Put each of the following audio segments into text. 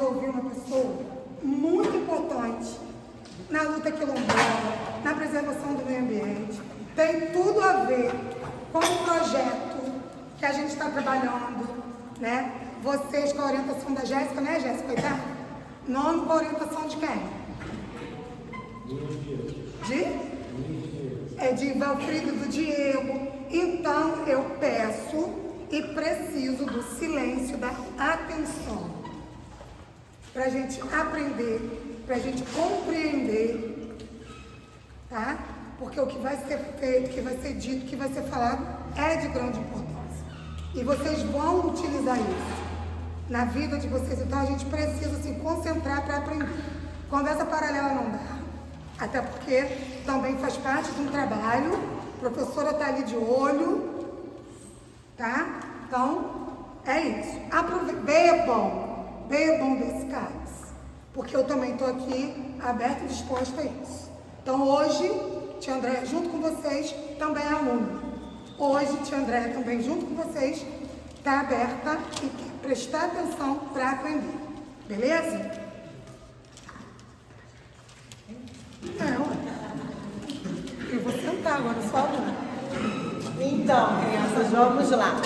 ouvir uma pessoa muito importante na luta quilombola, na preservação do meio ambiente. Tem tudo a ver com o projeto que a gente está trabalhando, né? Vocês com a orientação da Jéssica, né, Jéssica? Tá? Nome com a orientação de quem? De Valfrido do Diego. Então, eu peço e preciso do silêncio, da atenção, para a gente aprender, para a gente compreender, tá? Porque o que vai ser feito, o que vai ser dito, o que vai ser falado é de grande importância. E vocês vão utilizar isso na vida de vocês. Então, a gente precisa se concentrar para aprender. Conversa paralela não dá. Até porque também faz parte de um trabalho, a professora está ali de olho, tá? Então, é isso. Bebam desse cálice, porque eu também estou aqui aberta e disposta a isso. Então, hoje, tia Andréia, junto com vocês, também é aluna. Hoje, tia Andréia, também junto com vocês, está aberta e quer prestar atenção para aprender. Beleza? Eu vou sentar agora, só aluna. Então, crianças, vamos lá.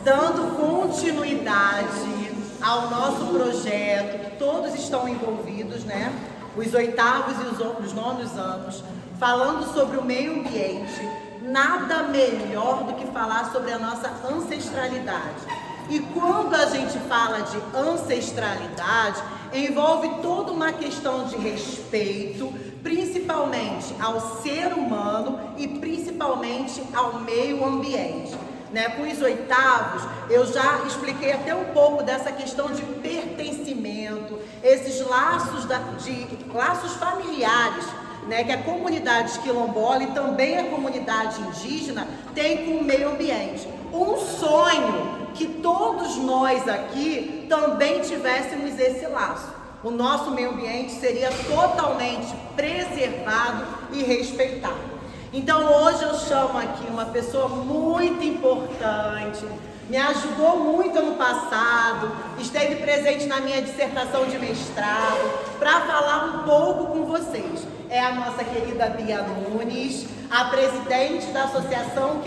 Dando continuidade ao nosso projeto, que todos estão envolvidos, né? Os 8º e os 9º anos, falando sobre o meio ambiente. Nada melhor do que falar sobre a nossa ancestralidade. E quando a gente fala de ancestralidade, envolve toda uma questão de respeito, principalmente ao ser humano e principalmente ao meio ambiente. Né? Com os 8º, eu já expliquei até um pouco dessa questão de pertencimento, esses laços familiares, né, que a comunidade quilombola e também a comunidade indígena tem com o meio ambiente. Um sonho que todos nós aqui também tivéssemos esse laço. O nosso meio ambiente seria totalmente preservado e respeitado. Então hoje eu chamo aqui uma pessoa muito importante, me ajudou muito ano passado, esteve presente na minha dissertação de mestrado, para falar um pouco com vocês. É a nossa querida Bia Nunes, a presidente da Associação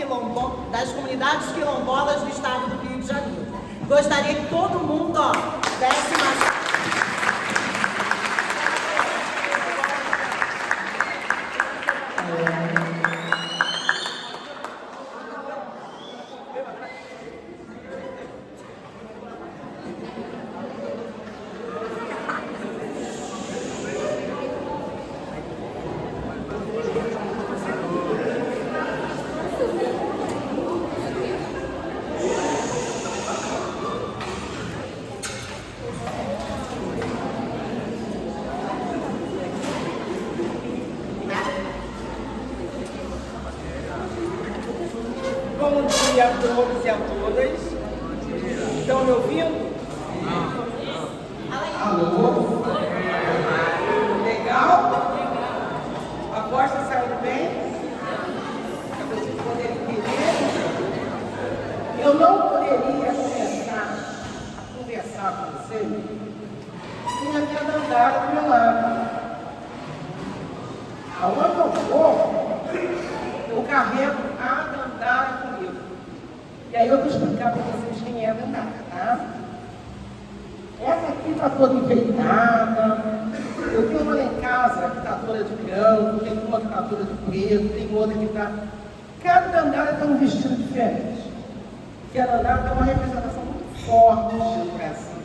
das Comunidades Quilombolas do Estado do Rio de Janeiro. Gostaria que todo mundo, desse uma... Bom dia a todos e a todas. Estão me ouvindo? Alô? Legal? A voz está saindo bem? Para vocês poderem entender. Eu não poderia começar a conversar com vocês sem a minha dandara do meu lado. Aonde eu vou, eu carrego a dandara comigo. E aí eu vou explicar para vocês quem é a dandara, tá? Essa aqui está toda enfeitada. Eu tenho uma lá em casa que está toda de branco, tem uma que está toda de preto, tem outra que está... Cada dandara tem um vestido diferente. Porque a dandara tem uma representação muito forte do estilo Brasil.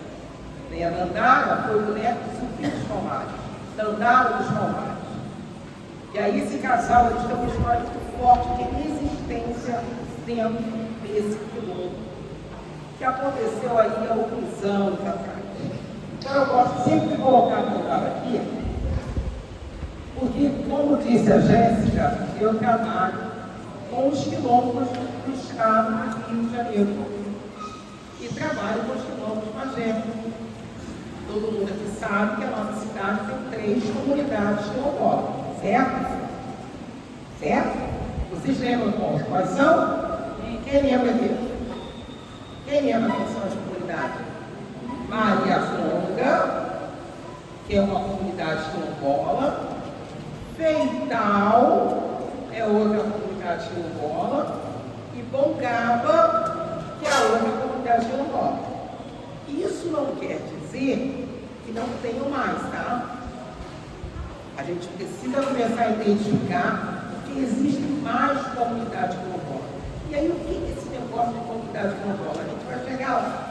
E a dandara foi o boneco dos filhos Palmares. Dandara dos Palmares. E aí esse casal, eles têm uma história muito forte de resistência dentro desse quilombo, que aconteceu aí há alguns anos atrás. Então eu gosto sempre de colocar a dandara aqui, porque, como disse a Jéssica, eu trabalho com os quilombos do estado do Rio de Janeiro. E trabalho com os quilombos magéricos. Todo mundo aqui sabe que a nossa cidade tem 3 comunidades quilombolas. Certo? Certo? Vocês lembram quais são? Quem lembra disso? Quem lembra quais são as comunidades? Maria Longa, que é uma comunidade quilombola, Feital, é outra comunidade quilombola, e Bongaba, que é outra comunidade quilombola. Isso não quer dizer que não tenham mais, tá? A gente precisa começar a identificar que existem mais comunidades quilombolas. E aí, o que é esse negócio de comunidade quilombola? A gente vai chegar lá.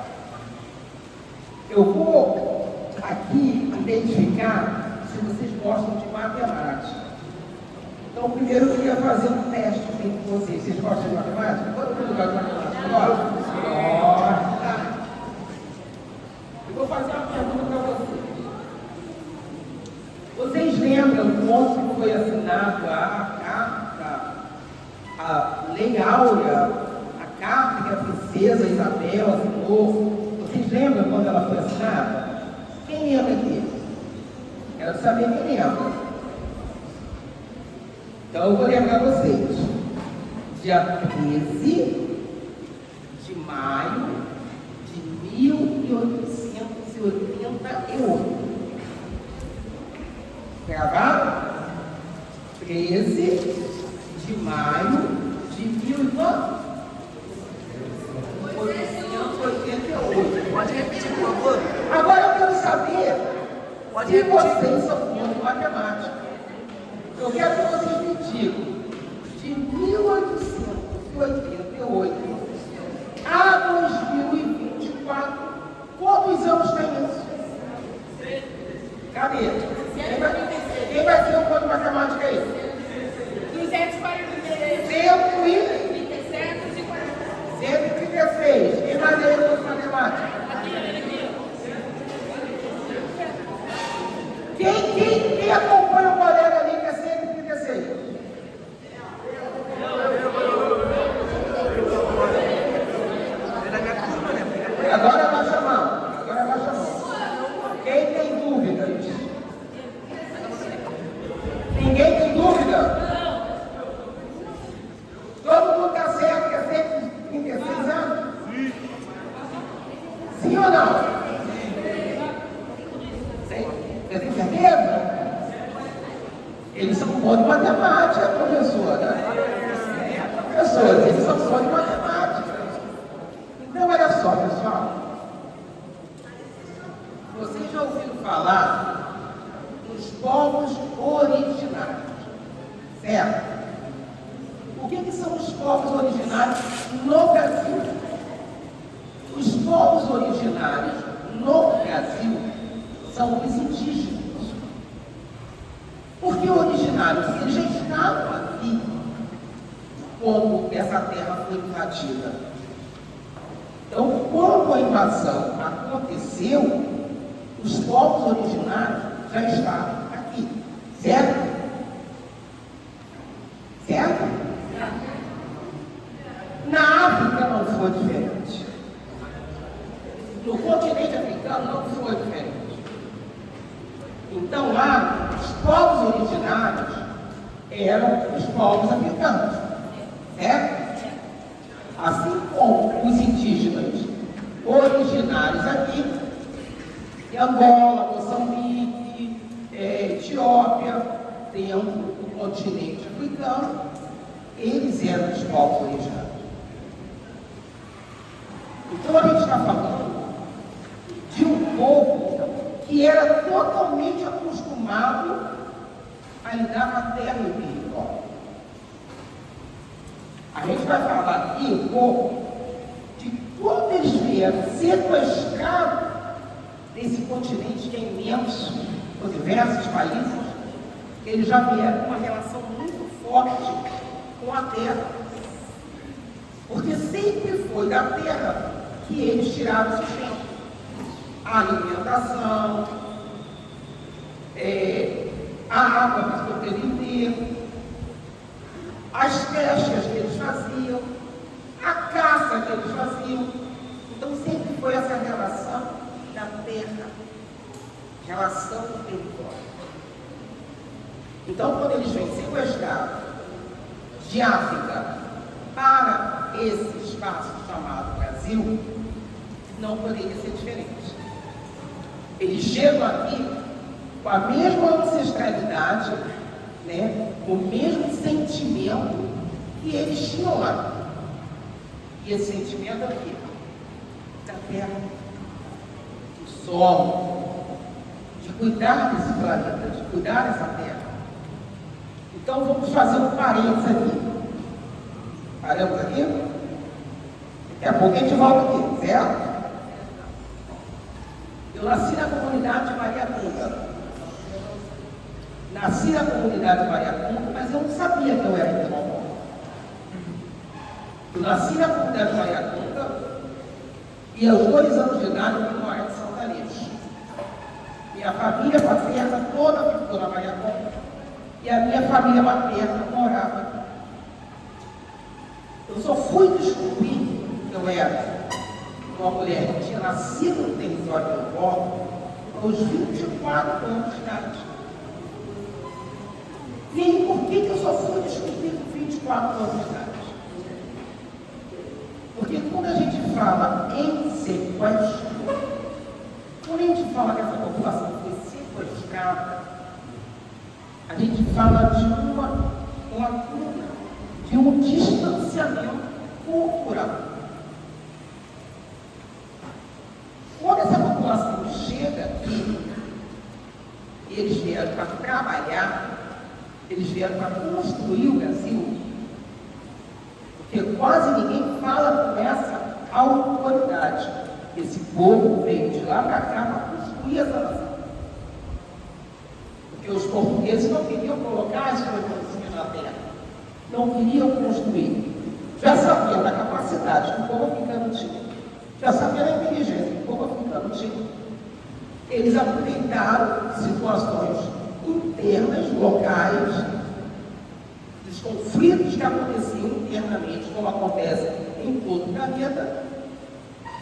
Eu vou aqui identificar se vocês gostam de matemática. Então, primeiro eu queria fazer um teste com vocês. Vocês gostam de matemática? Todo mundo gosta de matemática? Gosta? Eu vou fazer uma pergunta para vocês. Vocês lembram quando foi assinada a carta, a Lei Áurea, a carta que a princesa Isabel assinou? Vocês lembram quando ela foi assinada? Quem lembra aqui? Quero saber quem lembra. Então eu vou lembrar vocês. Dia 13 de maio de 1888. Gravaram? 13 de maio de 1888. Pode repetir, por favor? Agora eu quero saber se vocês são bons de matemática. Eu quero que vocês me digam, de 1888 a 2024, quantos anos tem isso? Cadê? Quem vai ser o bom de matemática aí? 243. 136. Quem mais é bom de matemática? Quem acompanha o colega ali que é 136? Agora abaixa a mão. Quem tem dúvidas? Ninguém tem dúvida? Todo mundo está certo que é 136 anos? Sim ou não? Você tem certeza? Eles são bons de matemática, professora. Professores, eles são bons de matemática. Então, olha só, pessoal. Vocês já ouviram falar dos povos originários, certo? O que são os povos originários no Brasil? Os povos originários no Brasil são os indígenas. Porque originários, eles já estavam aqui quando essa terra foi invadida. Então, quando a invasão aconteceu, os povos originários já estavam aqui, certo? Certo? Na África não foi diferente. No continente africano não foi diferente. Então lá, os povos originários eram os povos africanos, certo? Assim como os indígenas originários aqui, de Angola, Moçambique, Etiópia, dentro do continente africano, eles eram os povos originários. Então a gente está falando de um povo que era totalmente acostumado a lidar com a terra e o território. A gente vai falar aqui um pouco de como eles vieram sequestrados desse continente que é imenso, por diversos países, eles já vieram com uma relação muito forte com a terra. Porque sempre foi da terra que eles tiraram o sustento. A alimentação, a água para poderem viver, as pescas que eles faziam, a caça que eles faziam. Então sempre foi essa relação da terra, relação do território. Então quando eles vêm sequestrados de África para esse espaço chamado Brasil, não poderia ser diferente. Eles chegam aqui com a mesma ancestralidade, né? O mesmo sentimento que eles tinham lá. E esse sentimento é o quê? Da terra, do solo, de cuidar desse planeta, de cuidar dessa terra. Então vamos fazer um parênteses aqui. Paramos aqui? Daqui a pouco a gente volta aqui, certo? Eu nasci na comunidade de Maria Cunha. Nasci na comunidade de Maria Cunha, mas eu não sabia que eu era quilombola. Eu nasci na comunidade de Maria Cunha e aos 2 anos de idade eu fui morar em Santa Inês. Minha família paterna toda ficou na Maria Cunha e a minha família materna morava aqui. Eu só fui descobrir que eu era uma mulher que tinha nascido no território quilombola aos 24 anos de idade. E aí, por que eu só fui descobrir com 24 anos de idade? Porque quando a gente fala em sequestro, quando a gente fala que essa população foi sequestrada, a gente fala de uma lacuna, de um distanciamento cultural. Quando essa população chega aqui, eles vieram para trabalhar, eles vieram para construir o Brasil, porque quase ninguém fala com essa autoridade. Esse povo veio de lá para cá para construir essa nação. Porque os portugueses não queriam colocar as revoluções na terra, não queriam construir. Já sabiam da capacidade que o povo africano tinha, já sabiam da inteligência que o povo africano tinha. Eles aproveitaram situações internas, locais, dos conflitos que aconteciam internamente, como acontece em todo o planeta,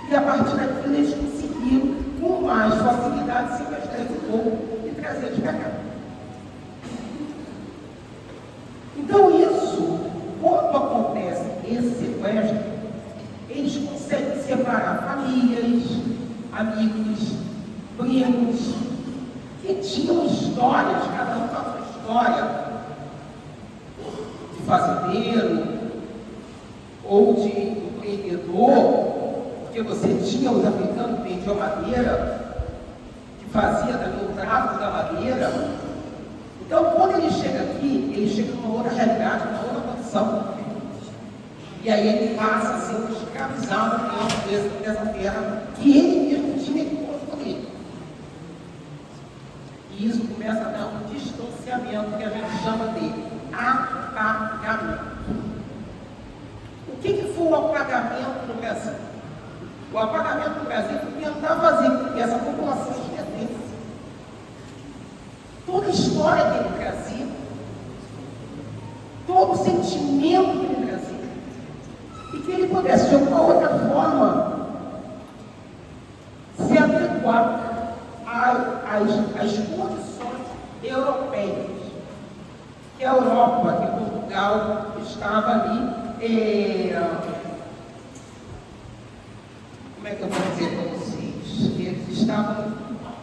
e a partir daquilo eles conseguiram, com mais facilidade, sequestrar esse povo e trazer de cá. Então isso, quando acontece esse sequestro, eles conseguem separar famílias, amigos, primos, que tinham histórias, cada um com a sua história, de fazendeiro, ou de empreendedor, porque você tinha os africanos que vendiam madeira, que fazia também o tráfico da madeira. Então, quando ele chega aqui, ele chega numa outra realidade, numa outra condição. E aí ele passa a ser escravizado dessa terra que ele mesmo tinha que construir. E isso começa a dar um distanciamento que a gente chama de apagamento. O que foi o apagamento no Brasil? O apagamento no Brasil foi tentar fazer com que essa população esquecesse toda a história que ele trazia, todo o sentimento que ele trazia, e que ele pudesse, de alguma outra forma, se adequar às condições europeias. Que a Europa, que Portugal estava ali, como é que eu vou dizer para vocês? Eles estavam,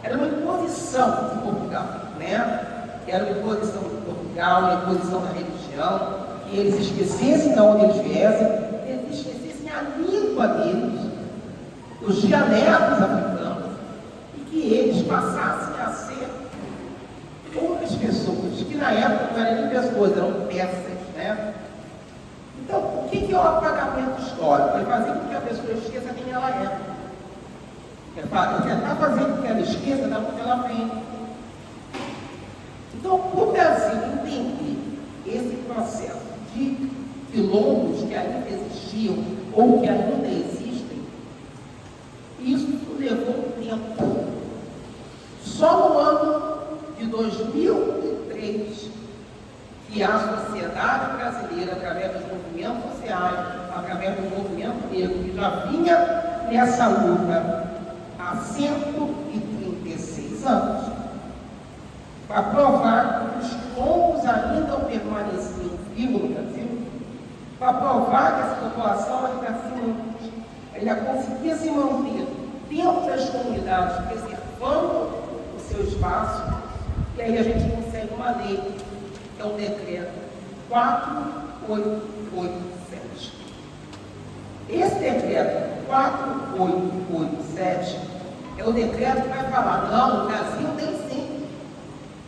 era uma imposição de Portugal, né? Era uma imposição de Portugal, uma imposição da religião, que eles esquecessem de onde eles viessem, eles esquecessem a língua deles, os dialetos africanos, e que eles passassem a ser outras pessoas, que na época não eram nem pessoas, eram peças, né? Então, o que é o apagamento histórico? É fazer com que a pessoa esqueça quem ela é. É tentar fazer com que ela esqueça da onde ela vem. Então, o Brasil entender esse processo de quilombos que ainda existiam ou que ainda existem, isso levou um tempo. Só no ano de 2003, que a sociedade brasileira, através dos movimentos sociais, através do movimento negro, que já vinha nessa luta há 136 anos, para provar que os quilombos ainda permaneciam vivos no Brasil, para provar que essa população ainda conseguia se manter dentro das comunidades, preservando preservando o seu espaço, e aí a gente consegue uma lei, que é o decreto 4887. Esse decreto 4887 é o decreto que vai falar, não, o Brasil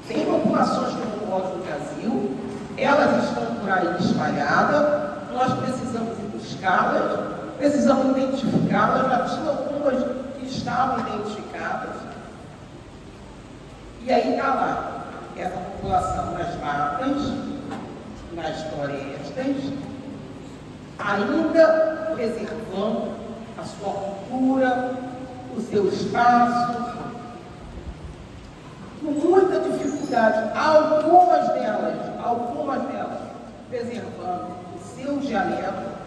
tem populações quilombolas no Brasil, elas estão por aí espalhadas, nós precisamos ir buscá-las, precisamos identificá-las, já tinha algumas que estavam identificadas, e aí está lá, essa população nas matas, nas florestas, ainda preservando a sua cultura, o seu espaço, com muita dificuldade, algumas delas, preservando o seu dialeto.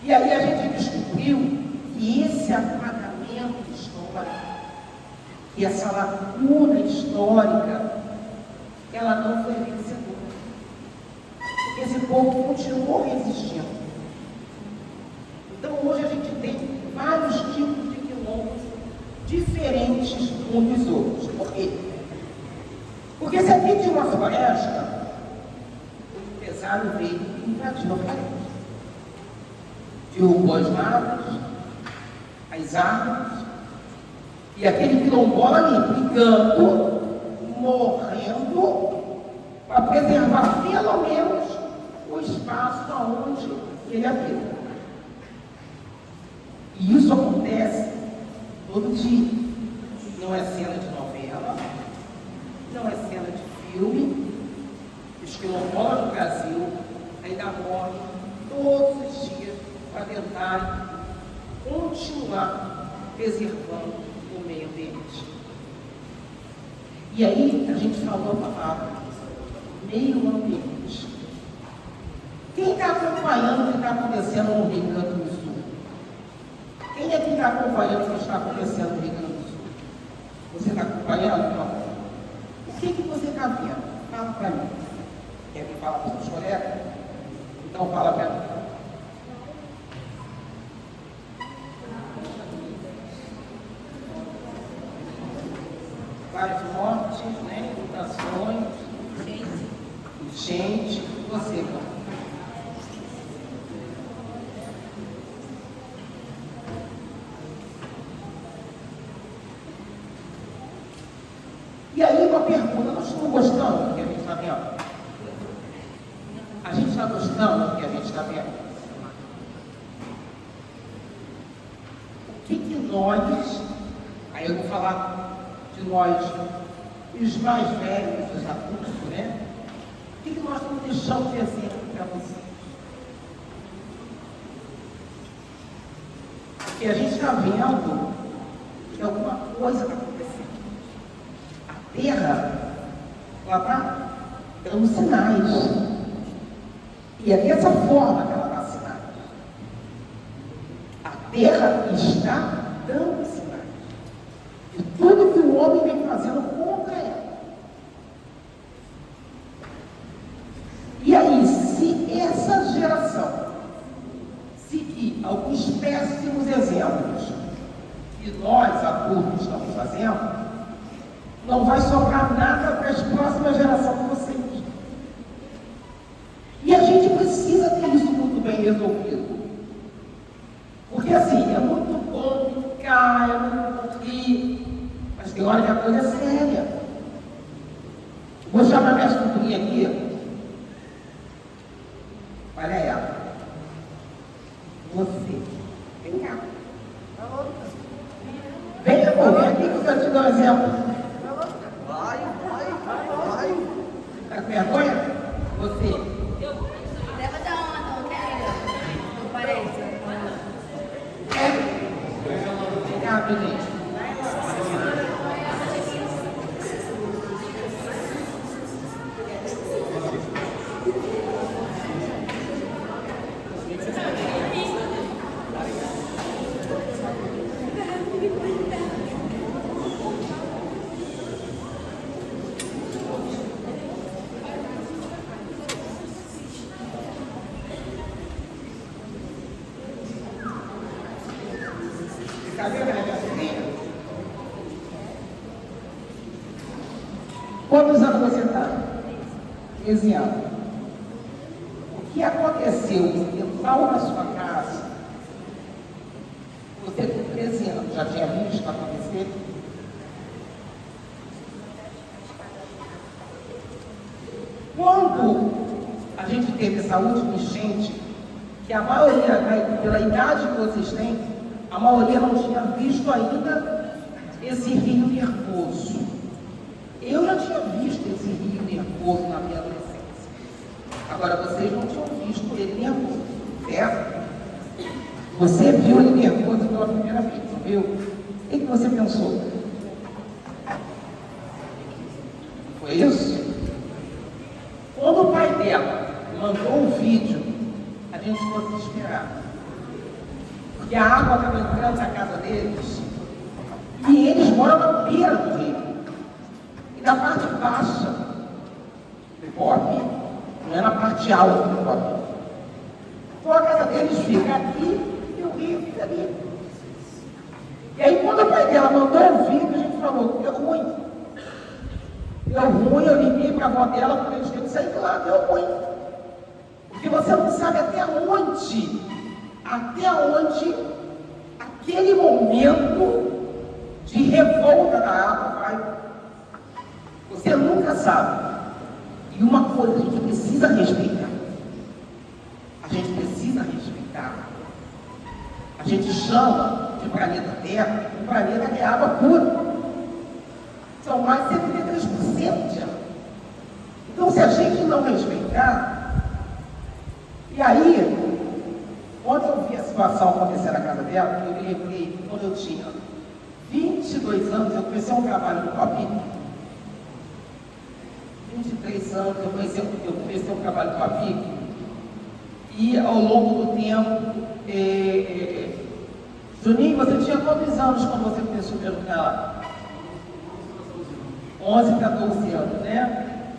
E aí a gente descobriu que esse apagamento histórico, que essa lacuna histórica, ela não foi vencedora. Esse povo continuou resistindo. Então hoje a gente tem vários tipos de quilombos diferentes uns dos outros. Por quê? Porque se aqui tinha uma floresta, o empresário veio e invadiu a floresta. Derrubou as matas, as árvores, e aquele quilombola ali, brigando, morrendo, para preservar pelo menos o espaço aonde ele habita. E isso acontece todo dia. Não é cena de novela, não é cena de filme. Os quilombolas do Brasil ainda morrem todos os dias para tentar continuar preservando o meio ambiente. E aí a gente falou a palavra meio ambiente. Quem está acompanhando o que está acontecendo no Rio Grande do Sul? Quem é que está acompanhando o que está acontecendo no Rio Grande do Sul? Você está acompanhando? Não. O que você está vendo? Fala para mim. Quer que fale para os seus colegas? Então fala para mim. Várias mortes, né? Inundações, enchente, você, cara. E aí uma pergunta, nós estamos gostando do que a gente está vendo? A gente está gostando do que a gente está vendo? O que nós, aí eu vou falar de nós, os mais velhos, os adultos, né? O que nós estamos deixando de exemplo para vocês? Porque a gente está vendo que alguma coisa está acontecendo. A Terra, ela está dando sinais. E é dessa forma que ela dá sinais. A Terra está dando sinais. De tudo que o homem vem fazendo contra ela. E aí, se essa geração seguir alguns péssimos exemplos que nós, adultos, estamos fazendo, não vai sobrar nada para as próximas gerações de vocês. E a gente precisa ter isso muito bem resolvido. Porque assim, é muito bom brincar, é muito bom rir, mas tem hora que a coisa é séria. Vou chamar minha sobrinha aqui. Olha ela. Você. Vem cá. Vem, amor, vem aqui que eu quero te dar um exemplo. Vai. Tá com vergonha? Você. Leva da onda, não quer? Não parece. Vem cá, gente. Cadê a Quantos anos você está? 13 anos. O que aconteceu? Você entrou na sua casa, você com 13 anos já tinha visto acontecer? Quando a gente teve essa última enchente, que a maioria, pela idade que vocês têm, a maioria não tinha visto ainda esse rio nervoso. Eu já tinha visto esse rio nervoso na minha adolescência. Agora, vocês não tinham visto ele nervoso, certo? Você viu ele nervoso pela primeira vez, não viu? O que você pensou? Foi isso? Quando o pai dela mandou o vídeo, a gente ficou desesperado. Porque a água estava entrando na casa deles e eles moram na beira do rio. E na parte baixa do Copi, não é na parte alta do Copi. Então a casa deles fica aqui e o rio fica ali. E aí quando o pai dela mandou o vídeo, a gente falou, deu ruim. Deu ruim, eu liguei para a avó dela, falei, a gente tem que sair de lá, deu ruim. Porque você não sabe até onde aquele momento de revolta da água vai. Você nunca sabe. E uma coisa, a gente precisa respeitar. A gente precisa respeitar. A gente chama de planeta Terra um planeta que é água pura. São mais de 73% de água. Então, se a gente não respeitar, e aí, quando eu vi a situação acontecer na casa dela, eu me lembrei, quando eu tinha 22 anos, eu comecei um trabalho no Copi. 23 anos, eu comecei um trabalho no Copi. E ao longo do tempo, Juninho, você tinha quantos anos quando você começou a jogar lá? 11, 14 anos, né?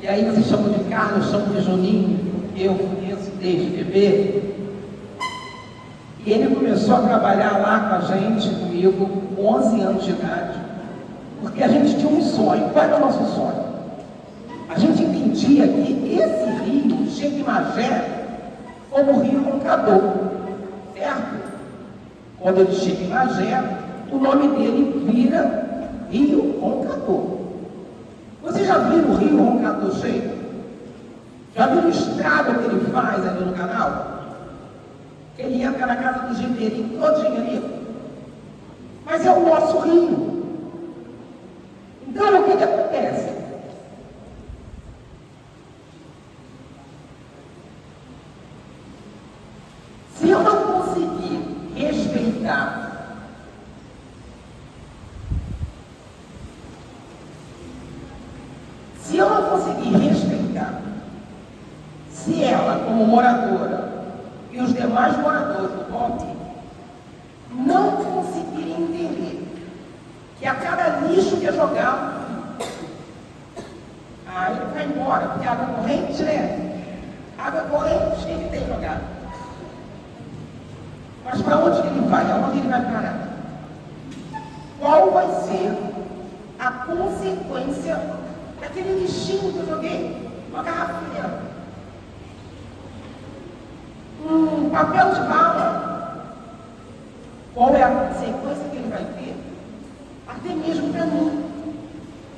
E aí você chama de Carlos, eu chamo de Juninho, eu conheço desde bebê. E ele começou a trabalhar lá com a gente, comigo, com 11 anos de idade, porque a gente tinha um sonho. Qual era o nosso sonho? A gente entendia que esse rio, Cheguimagé, como o rio Roncador, certo? Quando ele chega em Magé, o nome dele vira Rio Roncador. Você já viu o rio Roncador cheio? Já viu o estrago que ele faz ali no canal? Ele entra na casa do Gibeirinho todinho ali. Mas é o nosso rio. Então, o que acontece? Se eu não conseguir respeitar se ela, como moradora, e os demais moradores do Copi não conseguirem entender que a cada lixo que é jogado, aí ele vai embora, porque água corrente, né? Água corrente, quem que tem jogado? Mas para onde que ele vai? Aonde ele vai parar? Qual vai ser a consequência daquele lixinho que eu joguei? Uma garrafinha. Papel de bala. Qual é a consequência que ele vai ter? Até mesmo para mim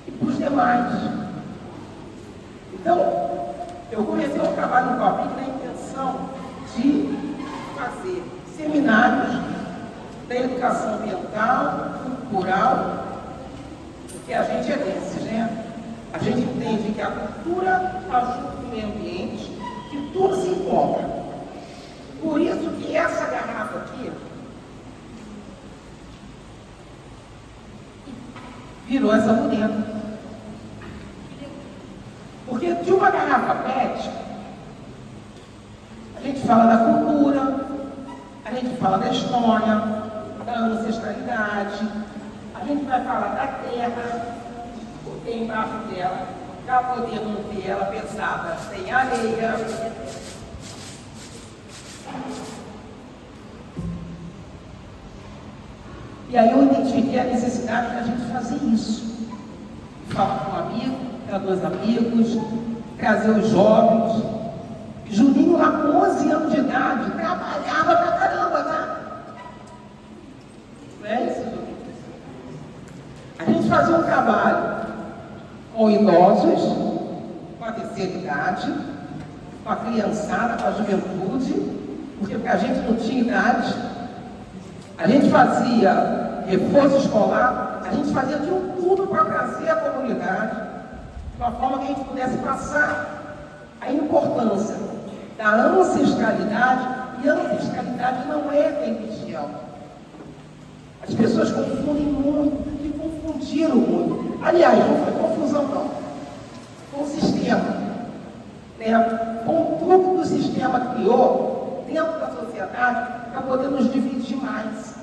e para os demais. Então, eu comecei um trabalho no Copi na intenção de fazer seminários da educação ambiental, cultural, porque a gente é desses, né? A gente entende que a cultura ajuda o meio ambiente, que tudo se encontra. Por isso que essa garrafa aqui virou essa bonita. Porque de uma garrafa PET, a gente fala da cultura, a gente fala da história, da ancestralidade, a gente vai falar da terra, o que tem embaixo dela, para poder manter ela pesada, sem areia. E aí eu identifiquei a necessidade da gente fazer isso. Falo com um amigo, trazer os amigos, trazer os jovens. Juninho, lá com 11 anos de idade, trabalhava pra caramba, tá? Não é isso, Juninho? A gente fazia um trabalho com idosos, com a terceira idade, com a criançada, com a juventude, porque pra gente não tinha idade. A gente fazia reforço escolar, a gente fazia de tudo para trazer a comunidade, de uma forma que a gente pudesse passar a importância da ancestralidade, e a ancestralidade não é religião. As pessoas confundem muito, e confundiram muito. Aliás, não foi confusão não, foi um sistema, né? Foi um truque que o sistema criou dentro da sociedade para poder nos dividir mais.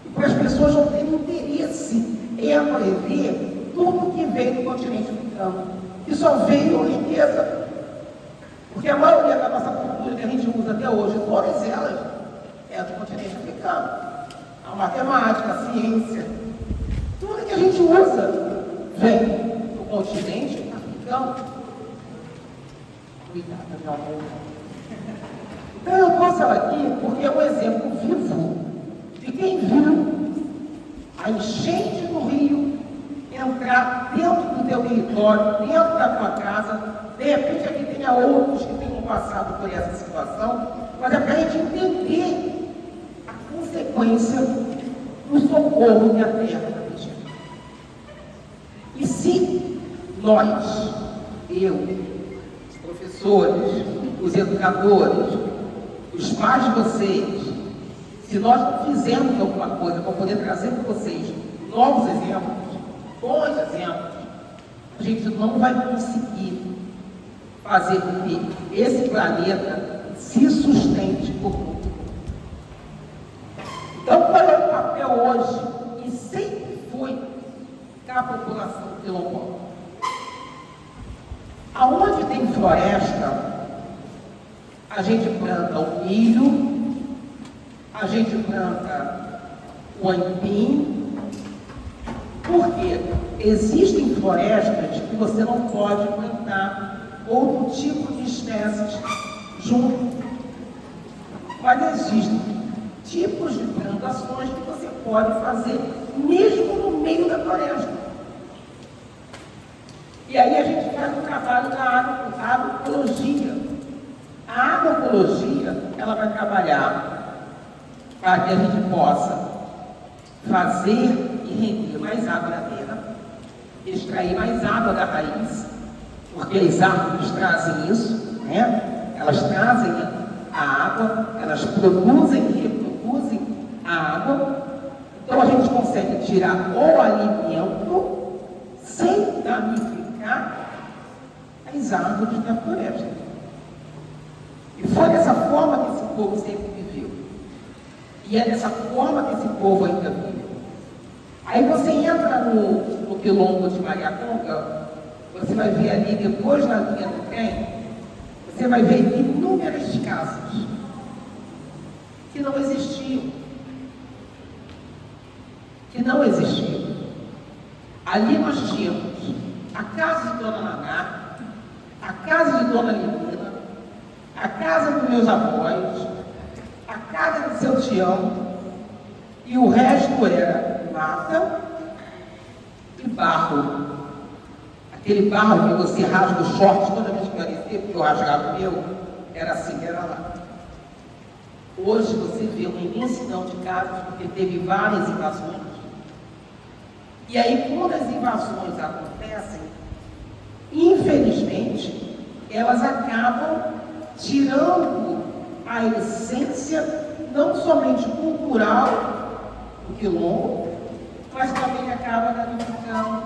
E para as pessoas não terem interesse em aprender tudo que veio do continente africano. Que só veio riqueza. Porque a maioria da nossa cultura que a gente usa até hoje, todas elas, é do continente africano. A matemática, a ciência, tudo que a gente usa vem do continente africano. Cuidado, meu amor. Então eu trouxe ela aqui porque é um exemplo vivo de quem viu a enchente do rio entrar dentro do teu território, dentro da tua casa. De repente aqui tenha outros que tenham passado por essa situação, mas é para a gente entender a consequência do socorro que a terra está pedindo. E se nós, eu, os professores, os educadores, os pais de vocês, se nós não fizermos alguma coisa para poder trazer para vocês novos exemplos, bons exemplos, a gente não vai conseguir fazer com que esse planeta se sustente por muito tempo. Então, qual é o papel hoje, e sempre foi, da população quilombola? Aonde tem floresta, a gente planta o milho, a gente planta o aipim, porque existem florestas que você não pode plantar outro tipo de espécies junto. Mas existem tipos de plantações que você pode fazer mesmo no meio da floresta. E aí a gente faz um trabalho da agroecologia. A agroecologia, ela vai trabalhar para que a gente possa fazer e render mais água da terra, extrair mais água da raiz, porque as árvores trazem isso, né? Elas trazem a água, elas produzem e reproduzem a água. Então a gente consegue tirar o alimento sem danificar as árvores da floresta. E foi dessa forma que esse povo sempre viveu. E é dessa forma que esse povo ainda vive. Aí você entra no quilombo de Mariaconga, você vai ver ali, depois na linha do trem, você vai ver inúmeras casas que não existiam. Que não existiam. Ali nós tínhamos a casa de Dona Naná, a casa de Dona Lina, a casa dos meus avós, a casa do seu Tião, e o resto era mata e barro. Aquele barro que você rasga o short toda vez que parecia, porque eu rasgava o meu, era assim, era lá. Hoje você vê uma imensidão de casas, porque teve várias invasões. E aí, quando as invasões acontecem, infelizmente, elas acabam tirando a essência, não somente cultural do quilombo, mas também acaba danificando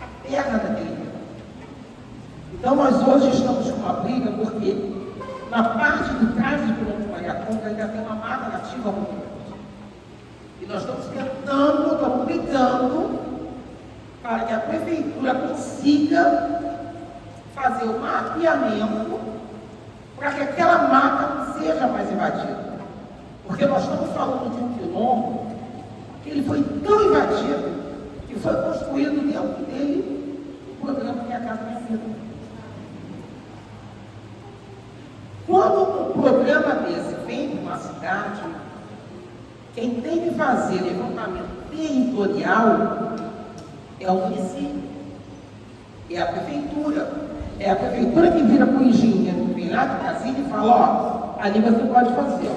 a terra daquele quilombo. Então, nós hoje estamos com uma briga, porque na parte de trás do quilombo de Mariaconga ainda tem uma mata nativa muito grande. E nós estamos tentando, estamos brigando para que a prefeitura consiga fazer o mapeamento para que aquela mata não seja mais invadida. Porque nós estamos falando de um quilombo que ele foi tão invadido que foi construído dentro dele programa Minha Casa Minha Vida. Quando um programa desse vem para uma cidade, quem tem que fazer levantamento territorial é o município, é a prefeitura. É a prefeitura que vira para o engenheiro que vem lá de Brasília e fala, ó, ali você pode fazer.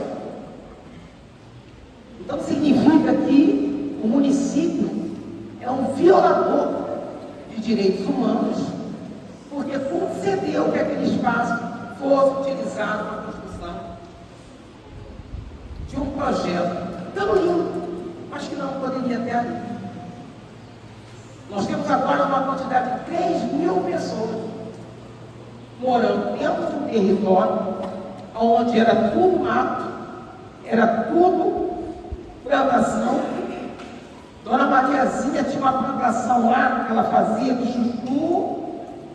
Então significa que o município é um violador de direitos humanos, porque concedeu que aquele espaço fosse utilizado para a construção de um projeto tão lindo, mas que não poderia ter ali. Nós temos agora uma quantidade de 3.000 pessoas morando dentro de um território onde era tudo mato, era tudo plantação. Dona Mariazinha tinha uma plantação lá que ela fazia de chuchu,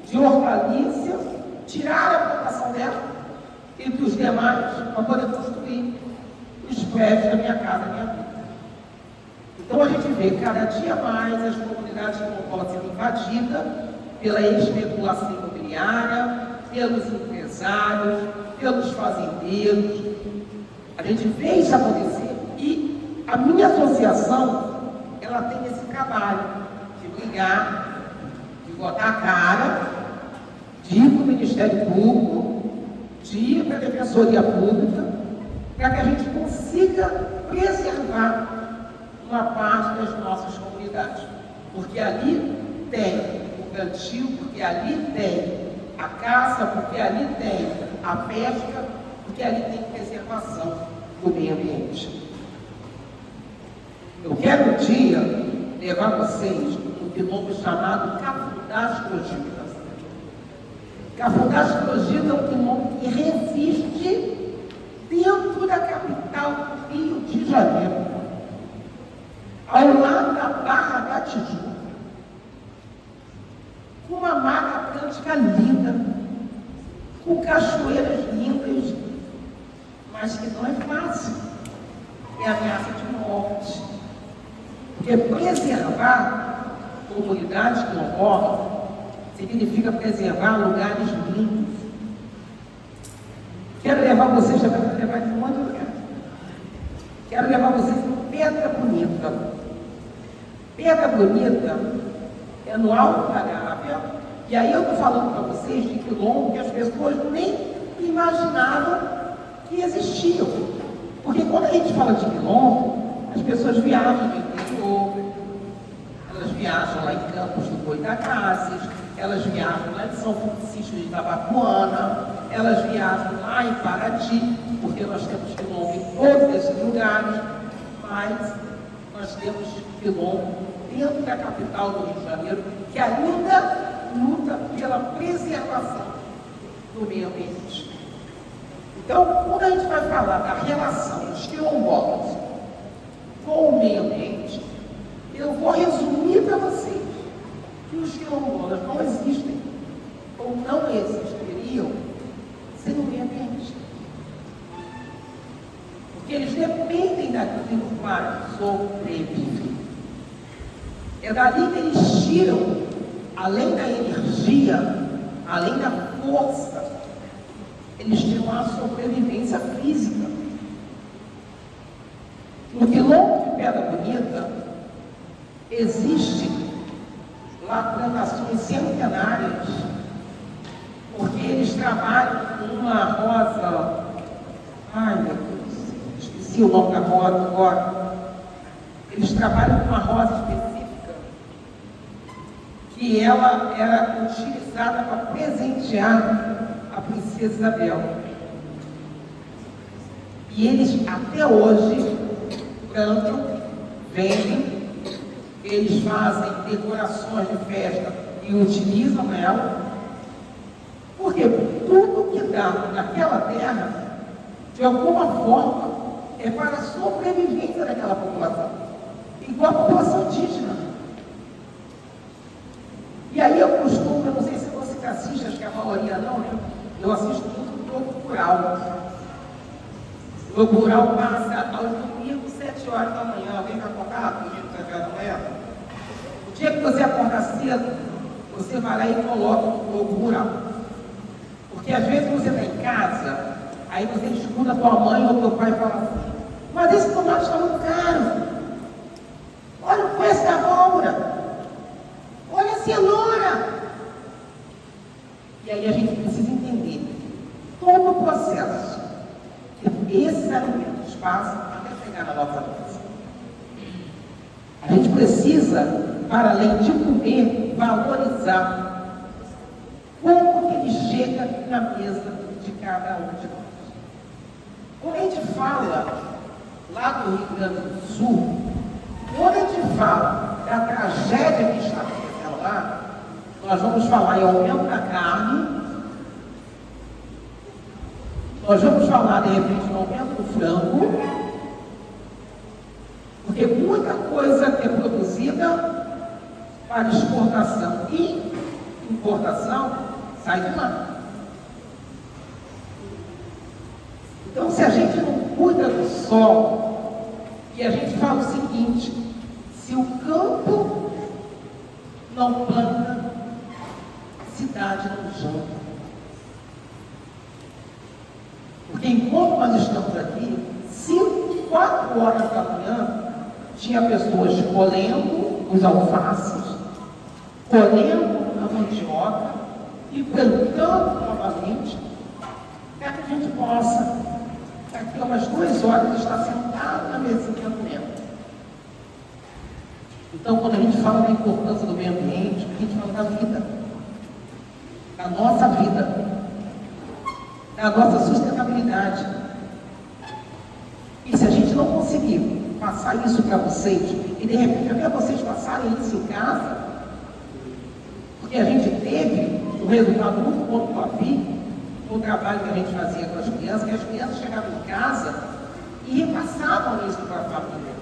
de hortaliça, tiraram a plantação dela e dos demais para poder construir os prédios da Minha Casa Minha Vida. Então a gente vê cada dia mais as comunidades quilombolas sendo invadidas pela especulação imobiliária, pelos empresários, pelos fazendeiros. A gente vê isso acontecer e a minha associação, ela tem esse trabalho de brigar, de botar a cara, de ir para o Ministério Público, de ir para a Defensoria Pública, para que a gente consiga preservar uma parte das nossas comunidades. Porque ali tem o plantio, porque ali tem a caça, porque ali tem a pesca, porque ali tem preservação do meio ambiente. Eu quero um dia levar vocês no quilombo chamado Cafundás Cogita. Cafundás Cogita é um quilombo que resiste dentro da capital do Rio de Janeiro, ao lado da Barra da Tijuca, com uma mata atlântica linda, com cachoeiras lindas, mas que não é fácil, é ameaça de morte. Porque preservar comunidades quilombolas significa preservar lugares lindos. Quero levar vocês também para levar em um outro lugar. Quero levar vocês para Pedra Bonita. Pedra Bonita é no Alto da Gávea, e aí eu estou falando para vocês de quilombo que as pessoas nem imaginavam que existiam. Porque quando a gente fala de quilombo, as pessoas viajam do interior, elas viajam lá em Campos do Goitacazes, elas viajam lá de São Francisco de Itabapoana, elas viajam lá em Paraty, porque nós temos quilombo em todos esses lugares, mas nós temos quilombo dentro da capital do Rio de Janeiro, que ainda luta pela preservação do meio ambiente. Então, quando a gente vai falar da relação dos quilombolas com o meio ambiente, eu vou resumir para vocês que os quilombolas não existem ou não existiriam sem o meio ambiente. Porque eles dependem daquilo para sobreviver. É dali que eles tiram, além da energia, além da força, eles tiram a sobrevivência física. No quilombo de Pedra Bonita, existe lá plantações centenárias, porque eles trabalham com uma rosa, ai meu Deus, esqueci o nome da rosa agora. Eles trabalham com uma rosa específica, que ela era utilizada para presentear a princesa Isabel. E eles até hoje plantam, vendem, eles fazem decorações de festa e utilizam ela, porque tudo que dá naquela terra, de alguma forma, é para a sobrevivência daquela população, igual a população indígena. E aí eu costumo, eu não sei se você assiste, acho que a maioria não, né? Eu assisto muito Globo Rural. O Globo Rural passa aos domingos, 7 horas da manhã. Alguém vai acordar domingo, 7 horas da manhã? O dia que você acordar cedo, você vai lá e coloca no globo rural. Porque às vezes você está em casa, aí você escuta a tua mãe ou teu pai falar assim, mas esse tomate está muito caro. Olha o preço da abóbora. Olha a cenoura. E aí a gente precisa entender todo o processo que esses alimentos passam até chegar na nossa mesa. A gente precisa, para além de comer, valorizar como que ele chega na mesa de cada um de nós. Quando a gente fala lá do Rio Grande do Sul, quando a gente fala da tragédia que está acontecendo lá, nós vamos falar em aumento da carne, nós vamos falar de repente no aumento do frango, porque muita coisa é produzida para exportação e importação sai de lá. Então, se a gente não cuida do solo, e a gente fala o seguinte, se o campo não planta, a cidade não janta. Porque enquanto nós estamos aqui, 5, 4 horas da manhã, tinha pessoas colhendo os alfaces, colhendo a mandioca e plantando novamente, para que a gente possa, daqui a umas 2 horas, estar sentado na mesinha comendo. Então, quando a gente fala da importância do meio ambiente, a gente fala da vida, da nossa vida, da nossa sustentabilidade. E se a gente não conseguir passar isso para vocês, e de repente até vocês passarem isso em casa, porque a gente teve um resultado muito bom do Papi, o trabalho que a gente fazia com as crianças, que as crianças chegavam em casa e repassavam isso para a família.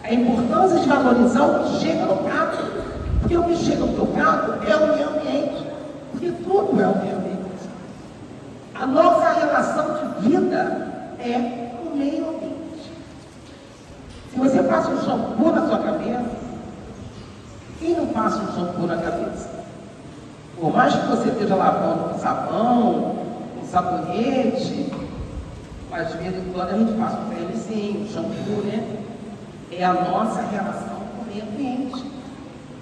A importância de valorizar o que chega no prato, porque o que chega no teu prato é o meio ambiente, porque tudo é o meio ambiente. A nossa relação de vida é o meio ambiente. Se você passa um shampoo na sua cabeça, quem não passa um shampoo na cabeça? Por mais que você esteja lavando com sabão, com sabonete, mas de vez em quando a gente passa um PLC, um shampoo, né? É a nossa relação com o meio ambiente.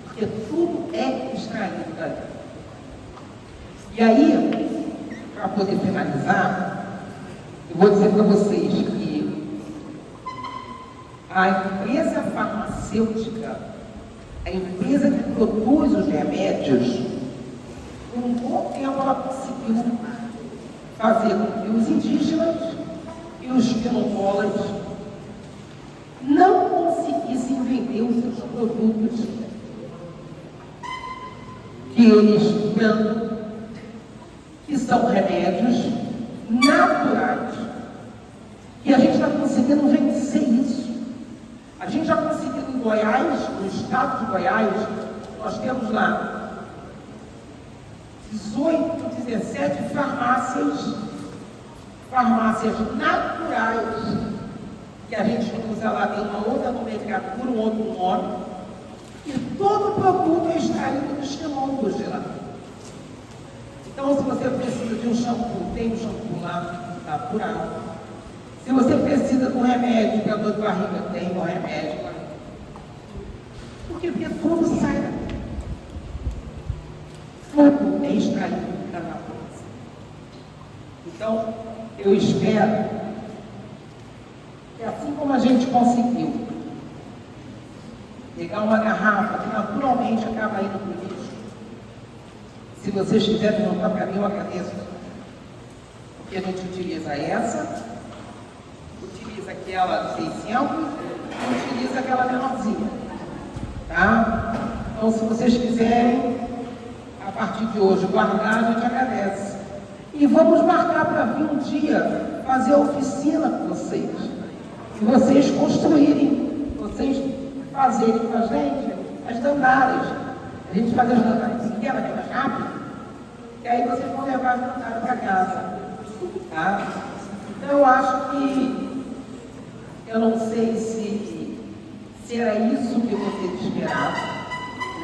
Porque tudo é extraído dali. E aí, para poder finalizar, eu vou dizer para vocês que a empresa farmacêutica, a empresa que produz os remédios, por um bom tempo ela conseguiu fazer com que os indígenas e os quilombolas não conseguissem vender os seus produtos que eles plantam, que são remédios naturais. E a gente está conseguindo vencer isso. A gente já conseguiu em Goiás, no estado de Goiás, nós temos lá 18, 17 farmácias naturais, que a gente usa lá, tem uma outra nomenclatura, um outro nome, e todo produto é extraído dos quilombos de lá. Então, se você precisa de um shampoo, tem um shampoo lá natural. Se você precisa de um remédio para dor de barriga, tem um remédio lá. Porque tudo sai daqui. Tudo é extraído da natureza. Então, eu espero que assim como a gente conseguiu pegar uma garrafa que naturalmente acaba indo para o lixo, se vocês quiserem perguntar para mim, eu agradeço. Porque a gente utiliza essa, utiliza aquela 600 e utiliza aquela menorzinha. Tá? Então, se vocês quiserem, a partir de hoje, guardar, a gente agradece. E vamos marcar para vir um dia fazer oficina com vocês. E vocês construírem, vocês fazerem com a gente as dandaras. A gente faz as dandaras pequenas, que é mais rápido, e aí vocês vão levar as dandaras para casa. Tá? Então eu acho que, eu não sei se era isso que vocês esperavam,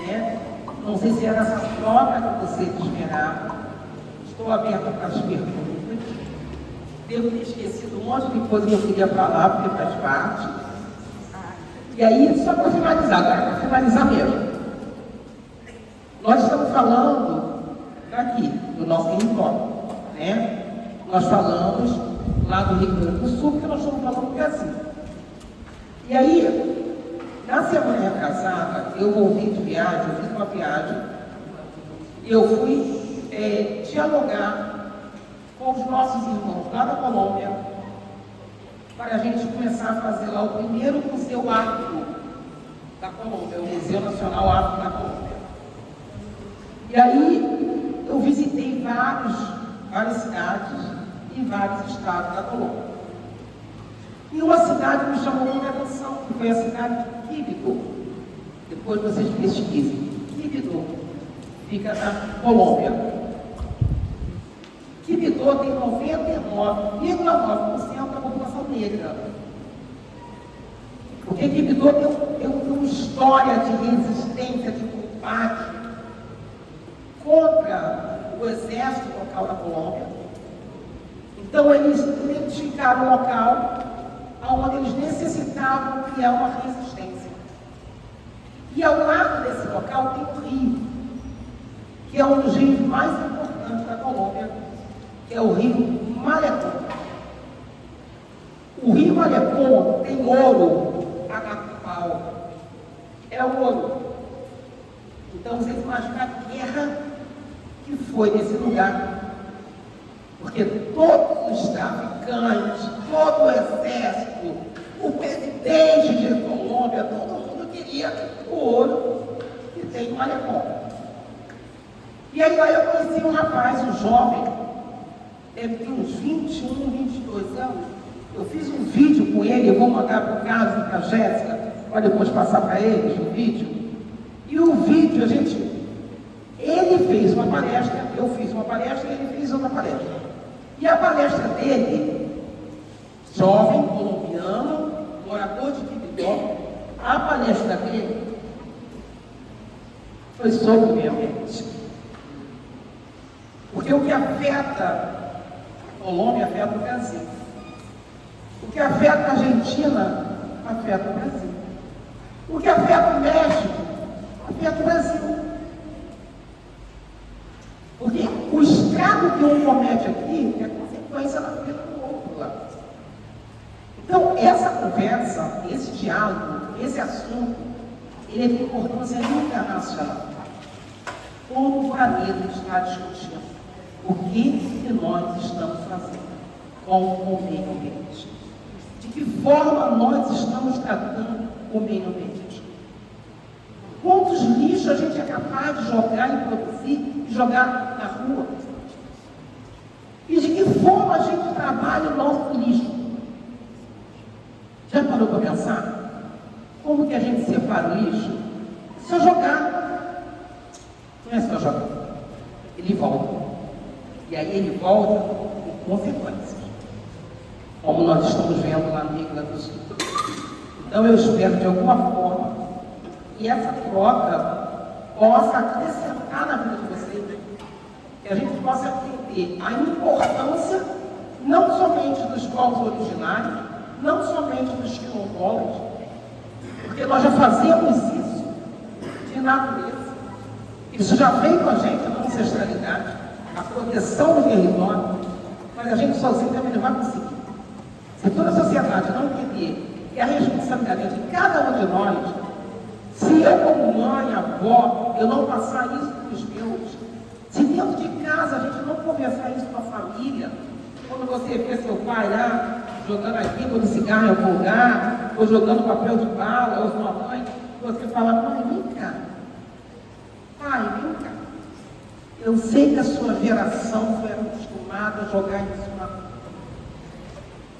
né? Não sei se era essa troca que vocês esperavam. Estou aberta para as perguntas. Devo ter esquecido um monte de coisa que eu queria falar, porque faz parte. E aí, só para finalizar, agora para finalizar mesmo. Nós estamos falando daqui, do nosso encontro, né? Nós falamos lá do Rio Grande do Sul, porque nós estamos falando do Brasil. E aí, na semana retrasada, eu voltei de viagem, eu fiz uma viagem, e eu fui dialogar com os nossos irmãos lá da Colômbia, para a gente começar a fazer lá o primeiro Museu Afro da Colômbia, o Museu Nacional Afro da Colômbia. E aí, eu visitei várias cidades e vários estados da Colômbia. E uma cidade me chamou muita atenção, que foi a cidade de Quibdó. Depois vocês pesquisem. Quibdó fica na Colômbia. Quibdó tem 99,9% da população negra. Porque Quibdó tem uma história de resistência, de combate contra o exército local da Colômbia. Então eles identificaram um local onde eles necessitavam criar uma resistência. E ao lado desse local tem um rio, que é um dos rios mais importantes da Colômbia, que é o rio Malecón. O rio Malecón tem ouro a pau. É o ouro. Então vocês imaginam a guerra que foi nesse lugar. Porque todos os traficantes, todo o exército, o presidente de Colômbia, todo mundo queria o ouro que tem no Malecón. E aí lá eu conheci um rapaz, um jovem, deve ter uns 21, 22 anos. Eu fiz um vídeo com ele, eu vou mandar para o Carlos e para a Jéssica, para depois passar para eles o vídeo. E o vídeo, ele fez uma palestra, eu fiz uma palestra e ele fez outra palestra. E a palestra dele, jovem, colombiano, morador de Quibdó, a palestra dele foi sobre o meio ambiente. Porque o que afeta a Colômbia afeta o Brasil. O que afeta a Argentina afeta o Brasil. O que afeta o México afeta o Brasil. Porque o estrago que um comete aqui é consequência da vida do outro lá. Então, essa conversa, esse diálogo, esse assunto, ele é de importância internacional. Todo o planeta está discutindo o que nós estamos fazendo com o meio ambiente. De que forma nós estamos tratando o meio ambiente. Quantos lixos a gente é capaz de jogar e produzir e jogar na rua? E de que forma a gente trabalha o nosso lixo? Já parou para pensar? Como que a gente separa o lixo? Só jogar. Não é só jogar. Ele volta. E aí ele volta com consequências. Como nós estamos vendo lá no Rio Grande do Sul. Então eu espero de alguma forma que essa troca possa acrescentar na vida de vocês, que a gente possa entender a importância não somente dos povos originários, não somente dos quilombolas, porque nós já fazemos isso de natureza. Isso já vem com a gente na ancestralidade, a proteção do território, mas a gente sozinho também não vai conseguir. Se toda a sociedade não entender que a responsabilidade é de cada um de nós, se eu, como mãe, avó, eu não passar isso para os meus, se dentro de casa a gente não conversar isso com a família, quando você vê seu pai lá jogando aqui, quando cigarro em algum lugar, ou jogando papel de bala, ou sua mãe, você fala, mãe, vem cá, pai, vem cá. Eu sei que a sua geração foi acostumada a jogar isso na rua,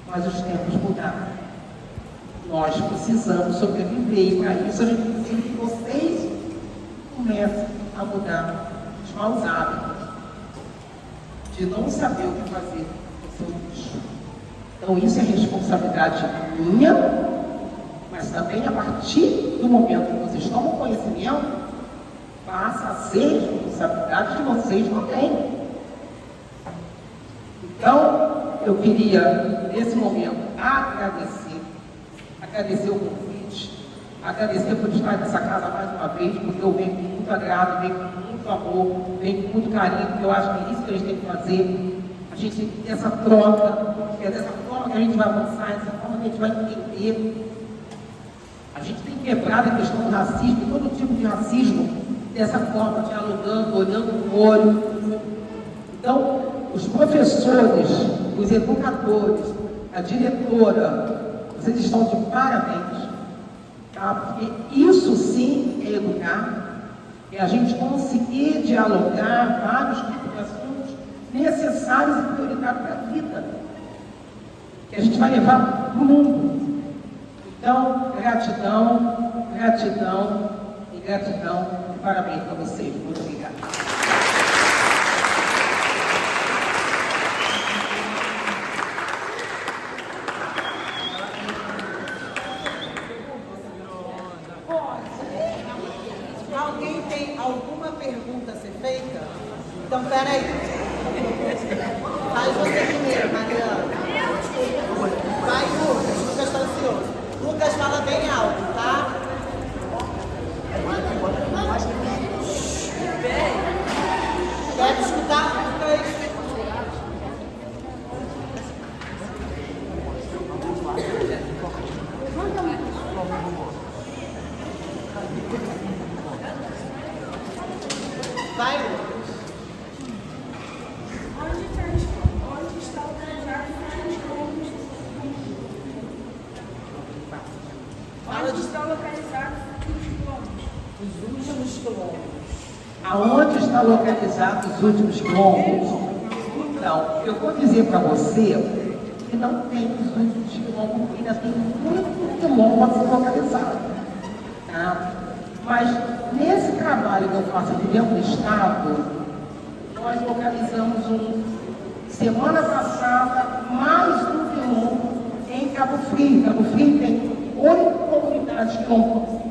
mas os tempos mudaram. Nós precisamos sobreviver e para isso a gente precisa que vocês comecem a mudar os maus hábitos de não saber o que fazer com o seu lixo. Então isso é responsabilidade minha, mas também a partir do momento que vocês tomam conhecimento, passa a ser responsabilidade de vocês também. Então, eu queria, nesse momento, agradecer o convite, agradecer por estar nessa casa mais uma vez, porque eu venho com muito agrado, venho com muito amor, venho com muito carinho, porque eu acho que é isso que a gente tem que fazer. A gente tem que ter essa troca, é dessa forma que a gente vai avançar, dessa forma que a gente vai entender. A gente tem quebrado a questão do racismo, todo tipo de racismo, dessa forma, dialogando, olhando no olho. Então, os professores, os educadores, a diretora, vocês estão de parabéns, tá? Porque isso sim é educar, é a gente conseguir dialogar vários tipos de assuntos necessários e prioritários para a vida, que a gente vai levar para o mundo. Então, gratidão, gratidão e gratidão e parabéns para vocês. Muito obrigada. Alguém tem alguma pergunta a ser feita? Então, peraí. Faz você primeiro, Mariana. Vai, Lucas. Lucas está ansioso. Lucas, fala bem alto, tá? Quer escutar, Lucas? Vai, Lucas. Onde está localizado Fala estão localizados os últimos quilômetros. Aonde estão localizados os últimos quilômetros? Então, eu vou dizer para você que não tem os últimos quilômetros, ainda tem muito quilômetro localizado. Tá? Mas nesse trabalho que eu faço aqui dentro do Estado, nós localizamos semana passada, mais um quilômetro em Cabo Frio. Cabo Frio tem 8 comunidades quilombolas.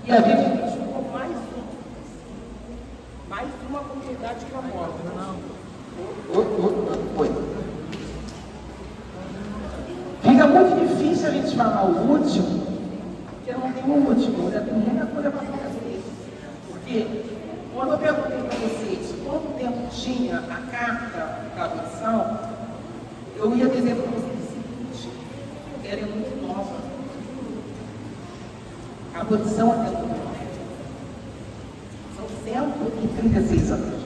E a gente identificou mais uma comunidade quilombola. Foi. Fica muito difícil a gente falar o último, porque não tem o último, ainda tem muita coisa para fazer. Porque quando eu perguntei para vocês quanto tempo tinha a carta da adoção, eu ia dizer para vocês o seguinte: ela é muito nova. A abolição é muito nova. São 136 anos.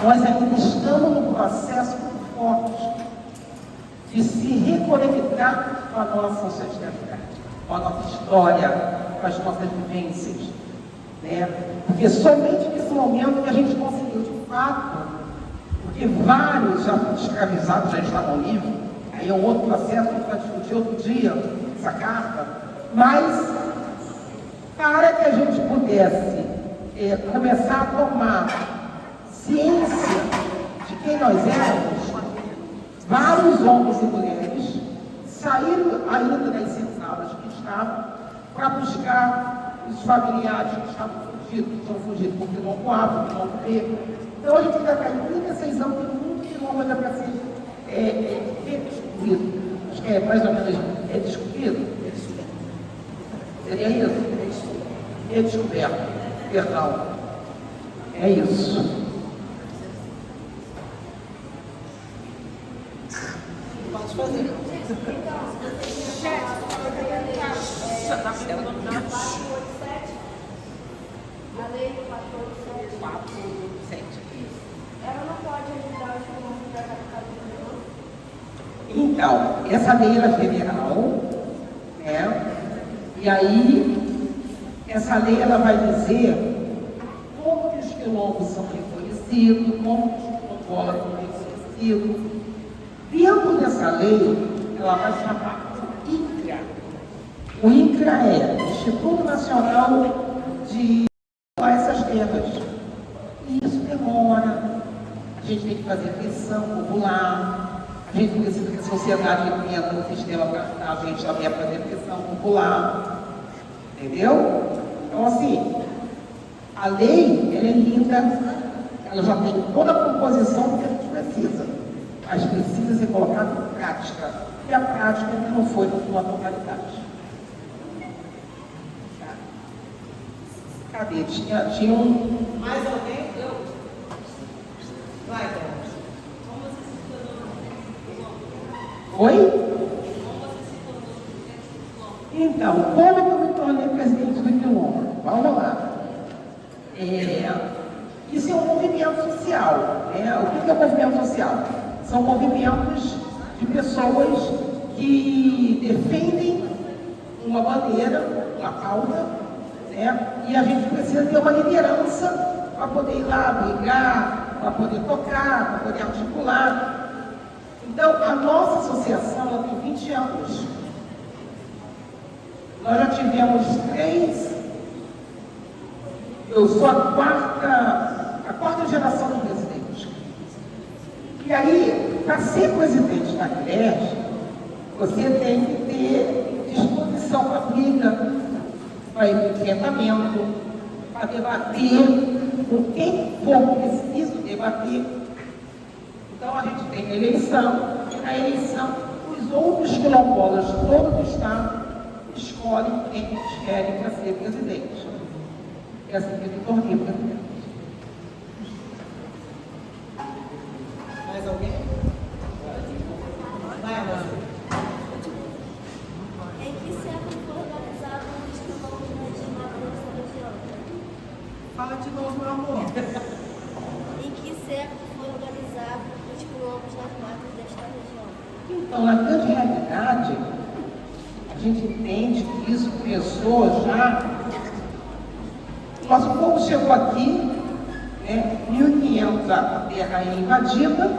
Nós ainda estamos num processo muito forte de se reconectar com a nossa ancestralidade, com a nossa história, com as nossas vivências. Né? Porque somente nesse momento que a gente conseguiu, de fato, porque vários já foram escravizados, já estavam livres, aí é um outro processo que a gente vai discutir outro dia, essa carta, mas para que a gente pudesse começar a tomar ciência de quem nós éramos, vários homens e mulheres saíram ainda das senzalas que estavam para buscar os familiares que estavam fugidos, que estão fugidos porque não coavam, porque não comer. Então a gente ainda está em 36 anos, tem muito quilômetro para ser redescobrido. Acho que é mais ou menos redescobrido. Seria isso? Redescoberto. Perdão. É isso. Pode fazer. A lei 487. Ela não pode ajudar os quilômetros da capital do mundo? Então, essa lei é federal, né? E aí, essa lei ela vai dizer como que os quilombos são reconhecidos, como que os quilombolas são reconhecidos. Dentro dessa lei, ela vai chamar o INCRA. O INCRA é o Instituto Nacional de essas terras. E isso demora. A gente tem que fazer pressão popular. A gente precisa que a sociedade entenda no sistema para a gente também fazer pressão popular. Entendeu? Então, assim, A lei, ela é linda, ela já tem toda a composição que a gente precisa, mas precisa ser colocada em prática. E a prática ainda não foi na sua totalidade. Cadê? Tinha um... Mais alguém? Eu? Vai, Débora. Oi? Então, como que eu me tornei presidente do Quilombo? Vamos lá. Isso é um movimento social. Né? O que é um movimento social? São movimentos de pessoas que defendem uma bandeira, uma pauta, né? E a gente precisa ter uma liderança para poder ir lá brigar, para poder tocar, para poder articular. Então, a nossa associação ela tem 20 anos. Nós já tivemos 3. Eu sou a quarta geração de presidente. E aí, para ser presidente da creche, você tem que ter disposição para briga, para enfrentamento, para debater com quem for preciso debater. Então a gente tem a eleição, e na eleição os outros quilombolas, todo o estado, escolhem quem eles querem para ser presidente. É assim que eu me tornei presidente. Mais alguém? Vai, Amanda. Em que século foi organizado o Escambau Nacional dessa região? Fala de novo, meu amor. Em que século foi organizado os quilombos nas matas desta região? Então, na grande realidade, a gente entende que isso começou já. Nosso povo chegou aqui, né, 1500 a terra é invadida,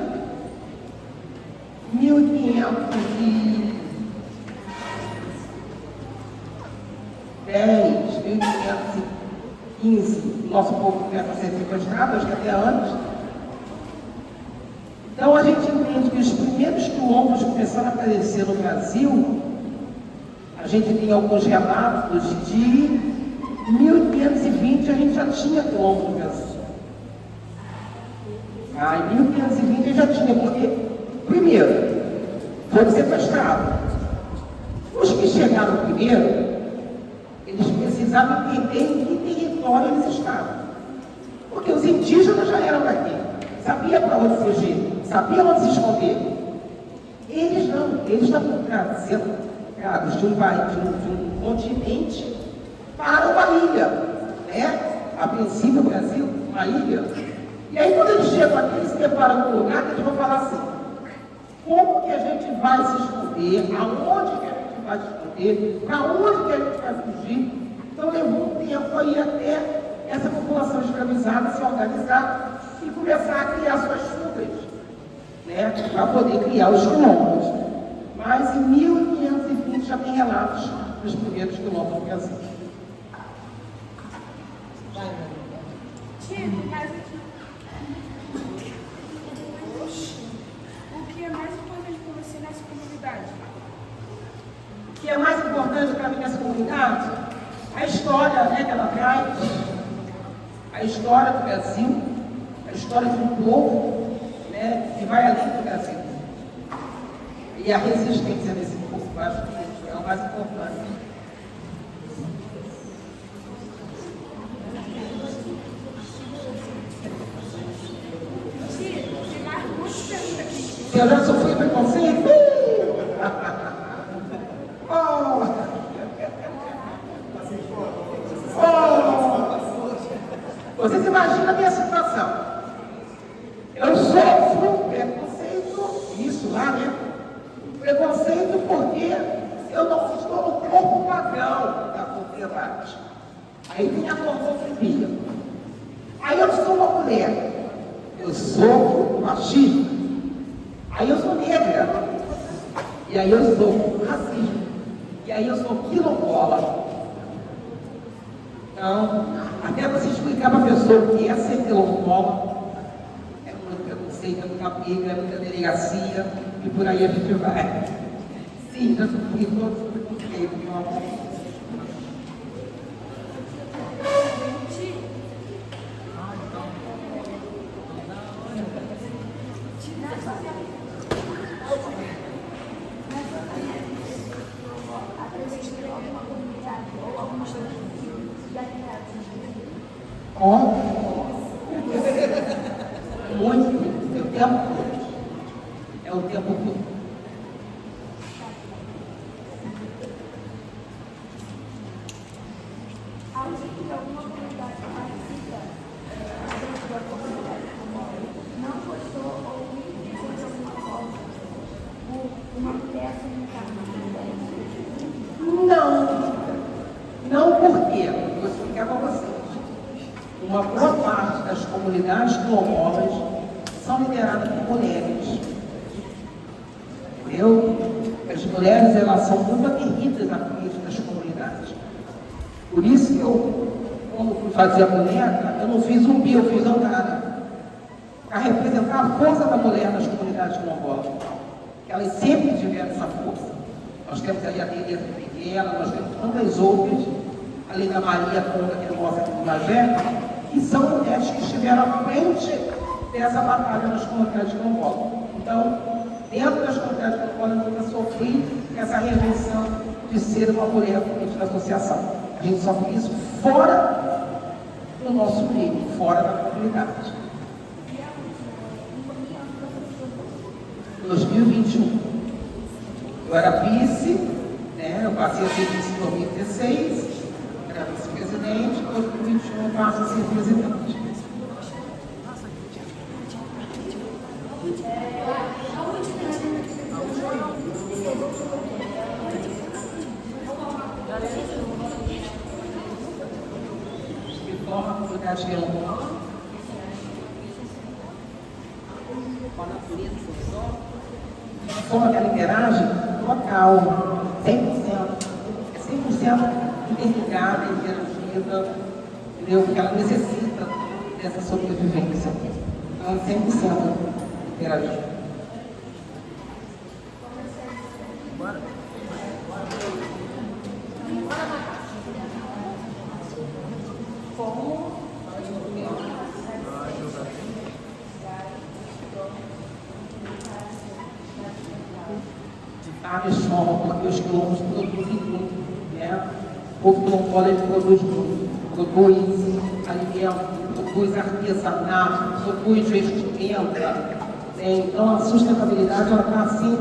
1510, 1515, nosso povo começa a ser sequestrado, acho que até antes. Então a gente entende que os primeiros quilombos começaram a aparecer no Brasil. A gente tem alguns relatos de 1520 a gente já tinha quilombo no Brasil. Em 1520 a gente já tinha, porque, primeiro, foram sequestrados. Os que chegaram primeiro, eles precisavam entender em que território eles estavam. Porque os indígenas já eram daqui, sabiam para onde fugir, sabiam onde se esconder. Eles não, eles estavam trazidos de um continente para uma ilha, né? A princípio, o Brasil, uma ilha. E aí, quando eles chegam aqui, eles se deparam com um lugar que eles vão falar assim: como que a gente vai se esconder? Aonde que a gente vai se esconder? Para onde que a gente vai fugir? Então, levou um tempo aí até essa população escravizada se organizar e começar a criar suas fugas, né? Para poder criar os quilombos. Mas em 1520 já tem relatos dos primeiros quilombos do Brasil. Tito, mas o que é mais importante para você nessa comunidade? O que é mais importante para mim nessa comunidade? A história, né, que ela traz, a história do Brasil, a história de um povo, né, que vai além do Brasil. E a resistência desse povo, eu acho que é o mais importante. Tito, tem mais muitas perguntas aqui. Eu já sofri preconceito? Vocês imaginam a minha situação? Eu sofro preconceito, isso lá, né? Preconceito porque eu não estou no corpo padrão da sociedade. Aí vem a gordofobia. Aí eu sou uma mulher, eu sofro machismo. Aí eu sou negra. E aí eu sou racismo. E aí eu sou quilombola. Então, até você explicar para a pessoa o que é ser quilombola, é muito preconceito, é muita briga, é muita delegacia, e por aí a gente vai. Sim, já sofri todos os preconceitos, meu amor. Com muito, o tempo todo. É o tempo todo. Alguém de alguma comunidade participa dentro da comunidade não gostou ou fez alguma forma uma peça no carro? Não porque, vou explicar para vocês. Uma boa parte das comunidades quilombolas são lideradas por mulheres. As mulheres, elas são muito aguerridas à frente das comunidades. Por isso que eu, quando fui fazer a boneca, eu não fiz zumbi, eu fiz andara. Para representar a força da mulher nas comunidades quilombolas. Elas sempre tiveram essa força. Nós temos aí a Tereza Pequena, nós temos tantas outras, além da Maria Conda, que mostra aqui no Magé, que são mulheres que estiveram à frente dessa batalha nas comunidades quilombolas. Então, dentro das comunidades quilombolas, eu nunca sofri essa rejeição de ser uma mulher à frente da associação. A gente sofre isso fora do nosso meio, fora da comunidade. 2021. Eu era vice, né? Eu passei a ser vice em 2016, era vice-presidente, em 2021 eu passo a ser presidente. De forma a comunidade quilombola, de forma que ela interage local, 100%, é 100% interligada, interagida, entendeu? Porque ela necessita dessa sobrevivência. Então, é 100% interagida. Várias formas, porque os quilombos produzem muito, né? O povo quilombola produz muito, produz alimento, produz artesanato, produz vestimenta, né? Então a sustentabilidade ela está assim,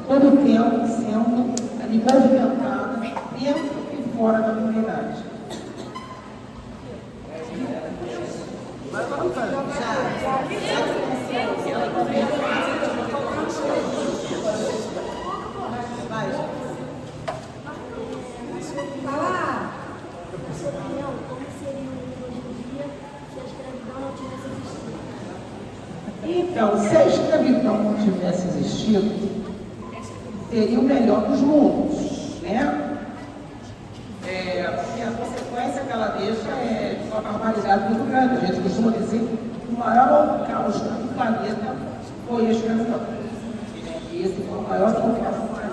todo o tempo sendo ali movimentada dentro e fora da comunidade. Sua opinião, como seria o mundo hoje em dia se a escravidão não tivesse existido? Então, se a escravidão não tivesse existido, seria o melhor dos mundos, né? Porque a consequência que ela deixa é de uma barbaridade muito grande. A gente costuma dizer que o maior holocausto do planeta foi a escravidão. E esse foi o maior holocausto do planeta.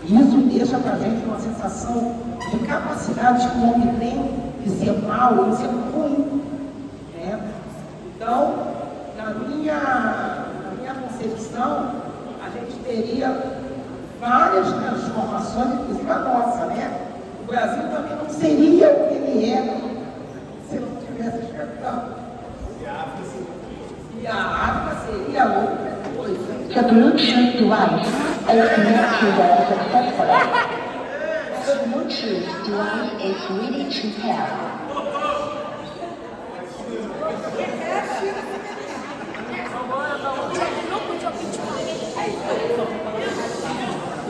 E isso deixa para a gente uma sensação de capacidade que o homem tem de ser mal e de ser ruim, né? Então, na minha concepção, a gente teria várias transformações, inclusive a nossa, né? O Brasil também não seria o que ele é se não tivesse escravidão. E a África seria outra coisa. The Bluetooth device is connected successfully. The Bluetooth device is ready to pair.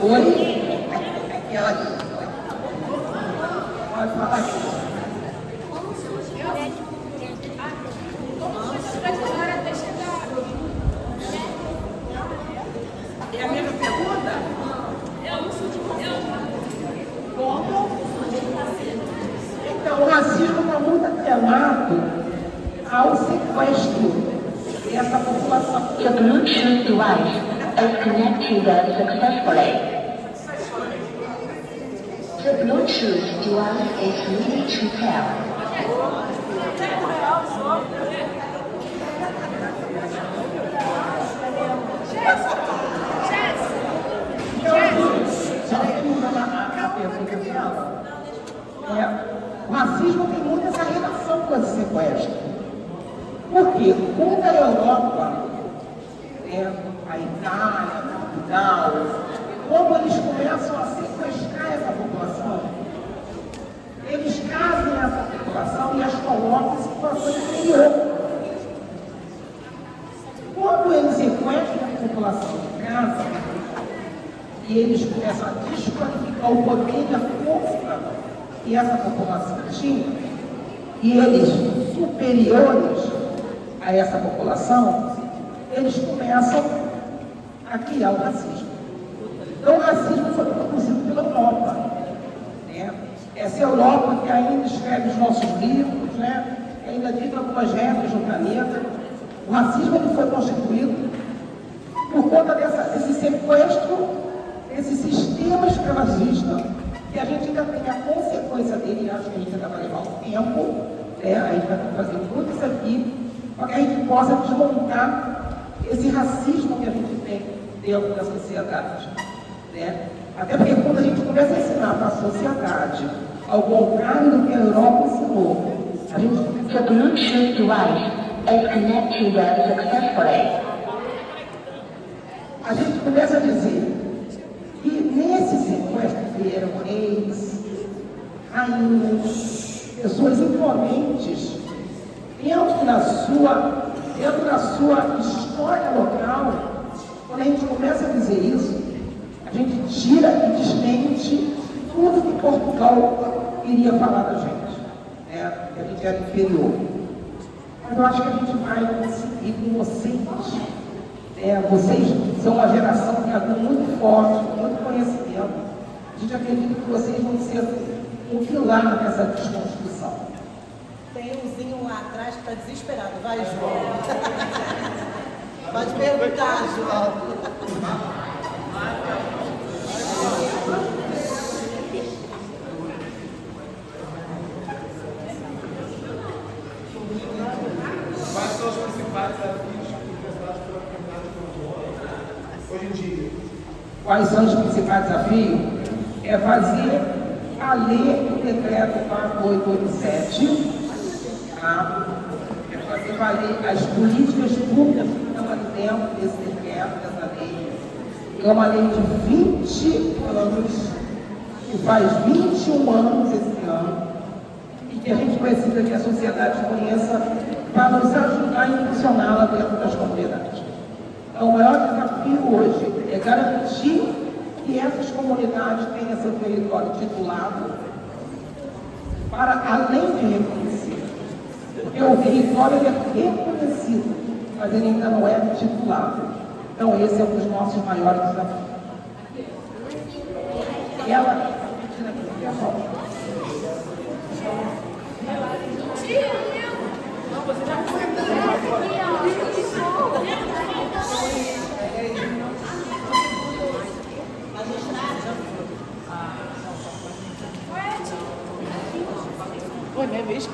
Oi? Aquela aqui. Pode falar aqui. É a mesma pergunta? Como? Então, o racismo está muito atrelado ao sequestro dessa população. The Bluetooth device is connected successfully. The Bluetooth device is ready to pair. Só terminando a pergunta dela. O racismo tem muito essa relação com esse sequestro. Por quê? Quando a Europa, a Itália, Portugal, como eles começam a sequestrar essa população, eles trazem essa população e as colocam em situação inferior. Quando eles sequestram a população de casa, e eles começam a desqualificar o poder e a força que essa população tinha, e eles superiores a essa população, eles começam a criar o racismo. Então o racismo foi produzido pela Europa. Né? Essa Europa que ainda escreve os nossos livros, né? Que ainda dita algumas regras no planeta. O racismo ele foi constituído por conta desse sequestro, desse sistema escravagista, que a gente ainda tem a consequência dele, e acho que a gente ainda vai levar um tempo, né? A gente vai fazer tudo isso aqui, para que a gente possa desmontar esse racismo que a gente tem dentro da sociedade. Né? Até porque quando a gente começa a ensinar para a sociedade, ao contrário do que a Europa ensinou, a gente... The Bluetooth device is connected successfully. A gente começa a dizer que nesse sequestro vieram reis, rainhas, pessoas imponentes, dentro da sua história local. Quando a gente começa a dizer isso, a gente tira e desmente tudo que Portugal iria falar da gente, né? Que a gente era inferior. Mas eu acho que a gente vai conseguir com vocês. Vocês são uma geração que está com muito forte, com muito conhecimento. A gente acredita que vocês vão ser um pilar nessa desconstrução. Tem umzinho lá atrás que está desesperado. Vai, João. Pode perguntar, João. Quais são os principais desafios enfrentados pela comunidade hoje em dia? Quais são os principais desafios? É fazer a lei do decreto 4887, tá? É fazer valer as políticas públicas que estão ali dentro desse decreto, dessa lei. É uma lei de 20 anos, que faz 21 anos esse ano, e que a gente precisa que a sociedade conheça para nos ajudar a impulsioná-la dentro das comunidades. Então, o maior desafio hoje é garantir que essas comunidades tenham seu território titulado para além de reconhecido. Porque o território ele é reconhecido, mas ele ainda não é titulado. Então, esse é um dos nossos maiores desafios. Ela... Oi, minha vez.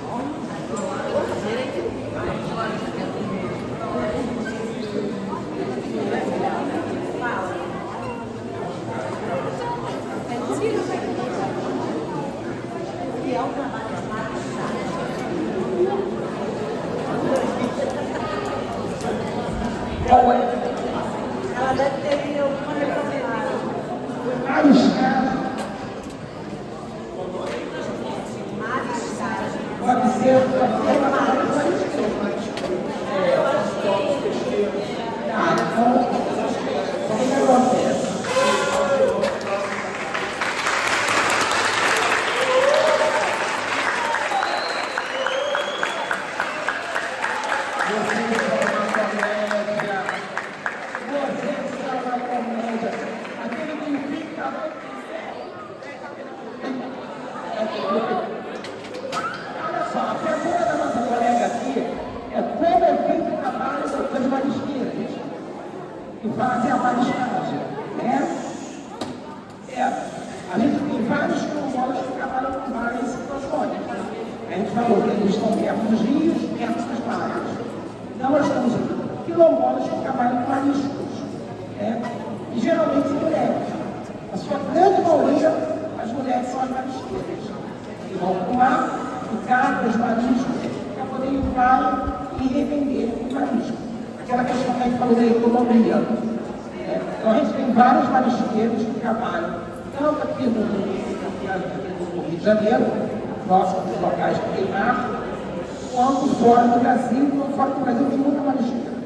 Ela deve ter alguma recomendação. Pode ser fazem a mariscagem, né? A gente tem vários quilombolas que trabalham com várias situações. A gente falou que eles estão perto dos rios, perto das praias. Então nós temos quilombolas que trabalham com mariscos, né? E geralmente são mulheres. A sua grande maioria, as mulheres são as marisqueiras. Que vão para o mar de cartas, mariscos, para poder entrar e revender o marisco. Aquela questão que a gente falou da economia. Então, a gente tem vários marisqueiros que trabalham, tanto aqui no Rio de Janeiro, nossos locais de queimar, quanto fora do Brasil. Quanto fora do Brasil tem muita marisqueira.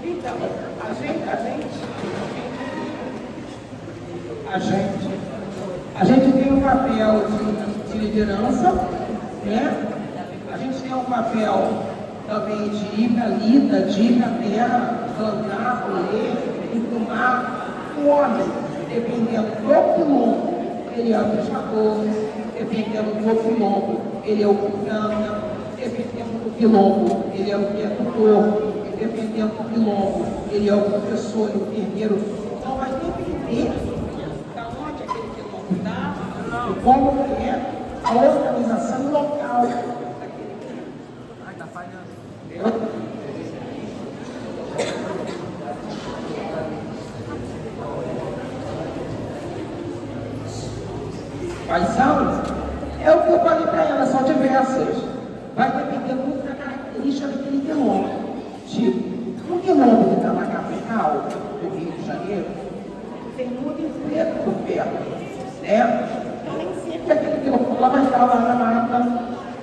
Então, a gente tem um papel de liderança, né? A gente tem um papel também de ir para a lida, de ir para a terra, plantar, colher, entomar. O homem, dependendo do quilombo, ele é o pescador, dependendo do quilombo, ele é o planta, dependendo do quilombo, ele é o criador, dependendo do quilombo, ele é o professor e o enfermeiro. Então, vai depender da onde aquele quilombo está, de como é a organização local daquele quilombo. Está falhando. Entendeu? Quais são? É o que eu falei para ela, são diversas. Vai depender muito da característica daquele quilombo. Tipo, um quilombo que está na capital do Rio de Janeiro tem muito emprego por perto, né? Então, nem sempre aquele quilombo lá vai estar lá na mata,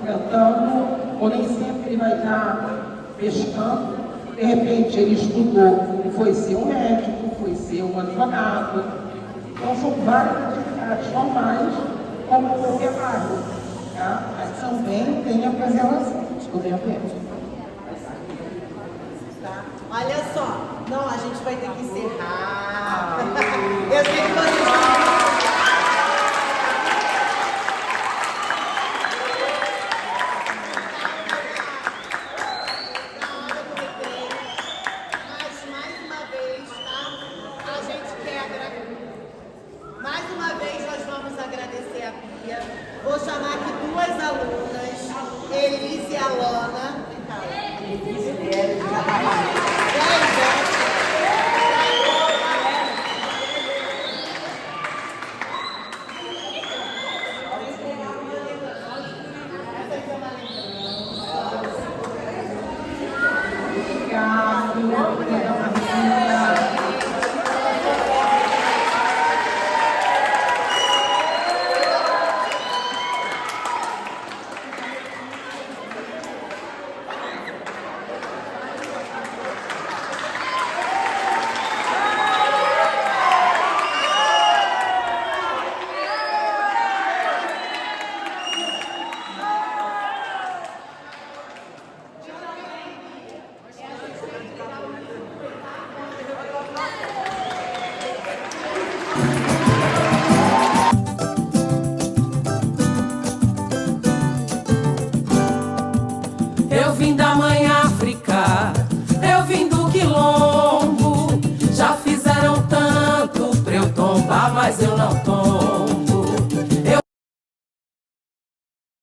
plantando, ou nem sempre ele vai estar pescando. De repente ele estudou e foi ser um médico, foi ser um advogado. Então são várias atividades normais, como qualquer bairro. Tá? Mas também tem a preservação do meio ambiente. Olha só, não, a gente vai ter que encerrar. Eu sei que vocês vou chamar aqui duas alunas, Elis e Alana. Eu vim da mãe África, eu vim do quilombo. Já fizeram tanto pra eu tombar, mas eu não tomo.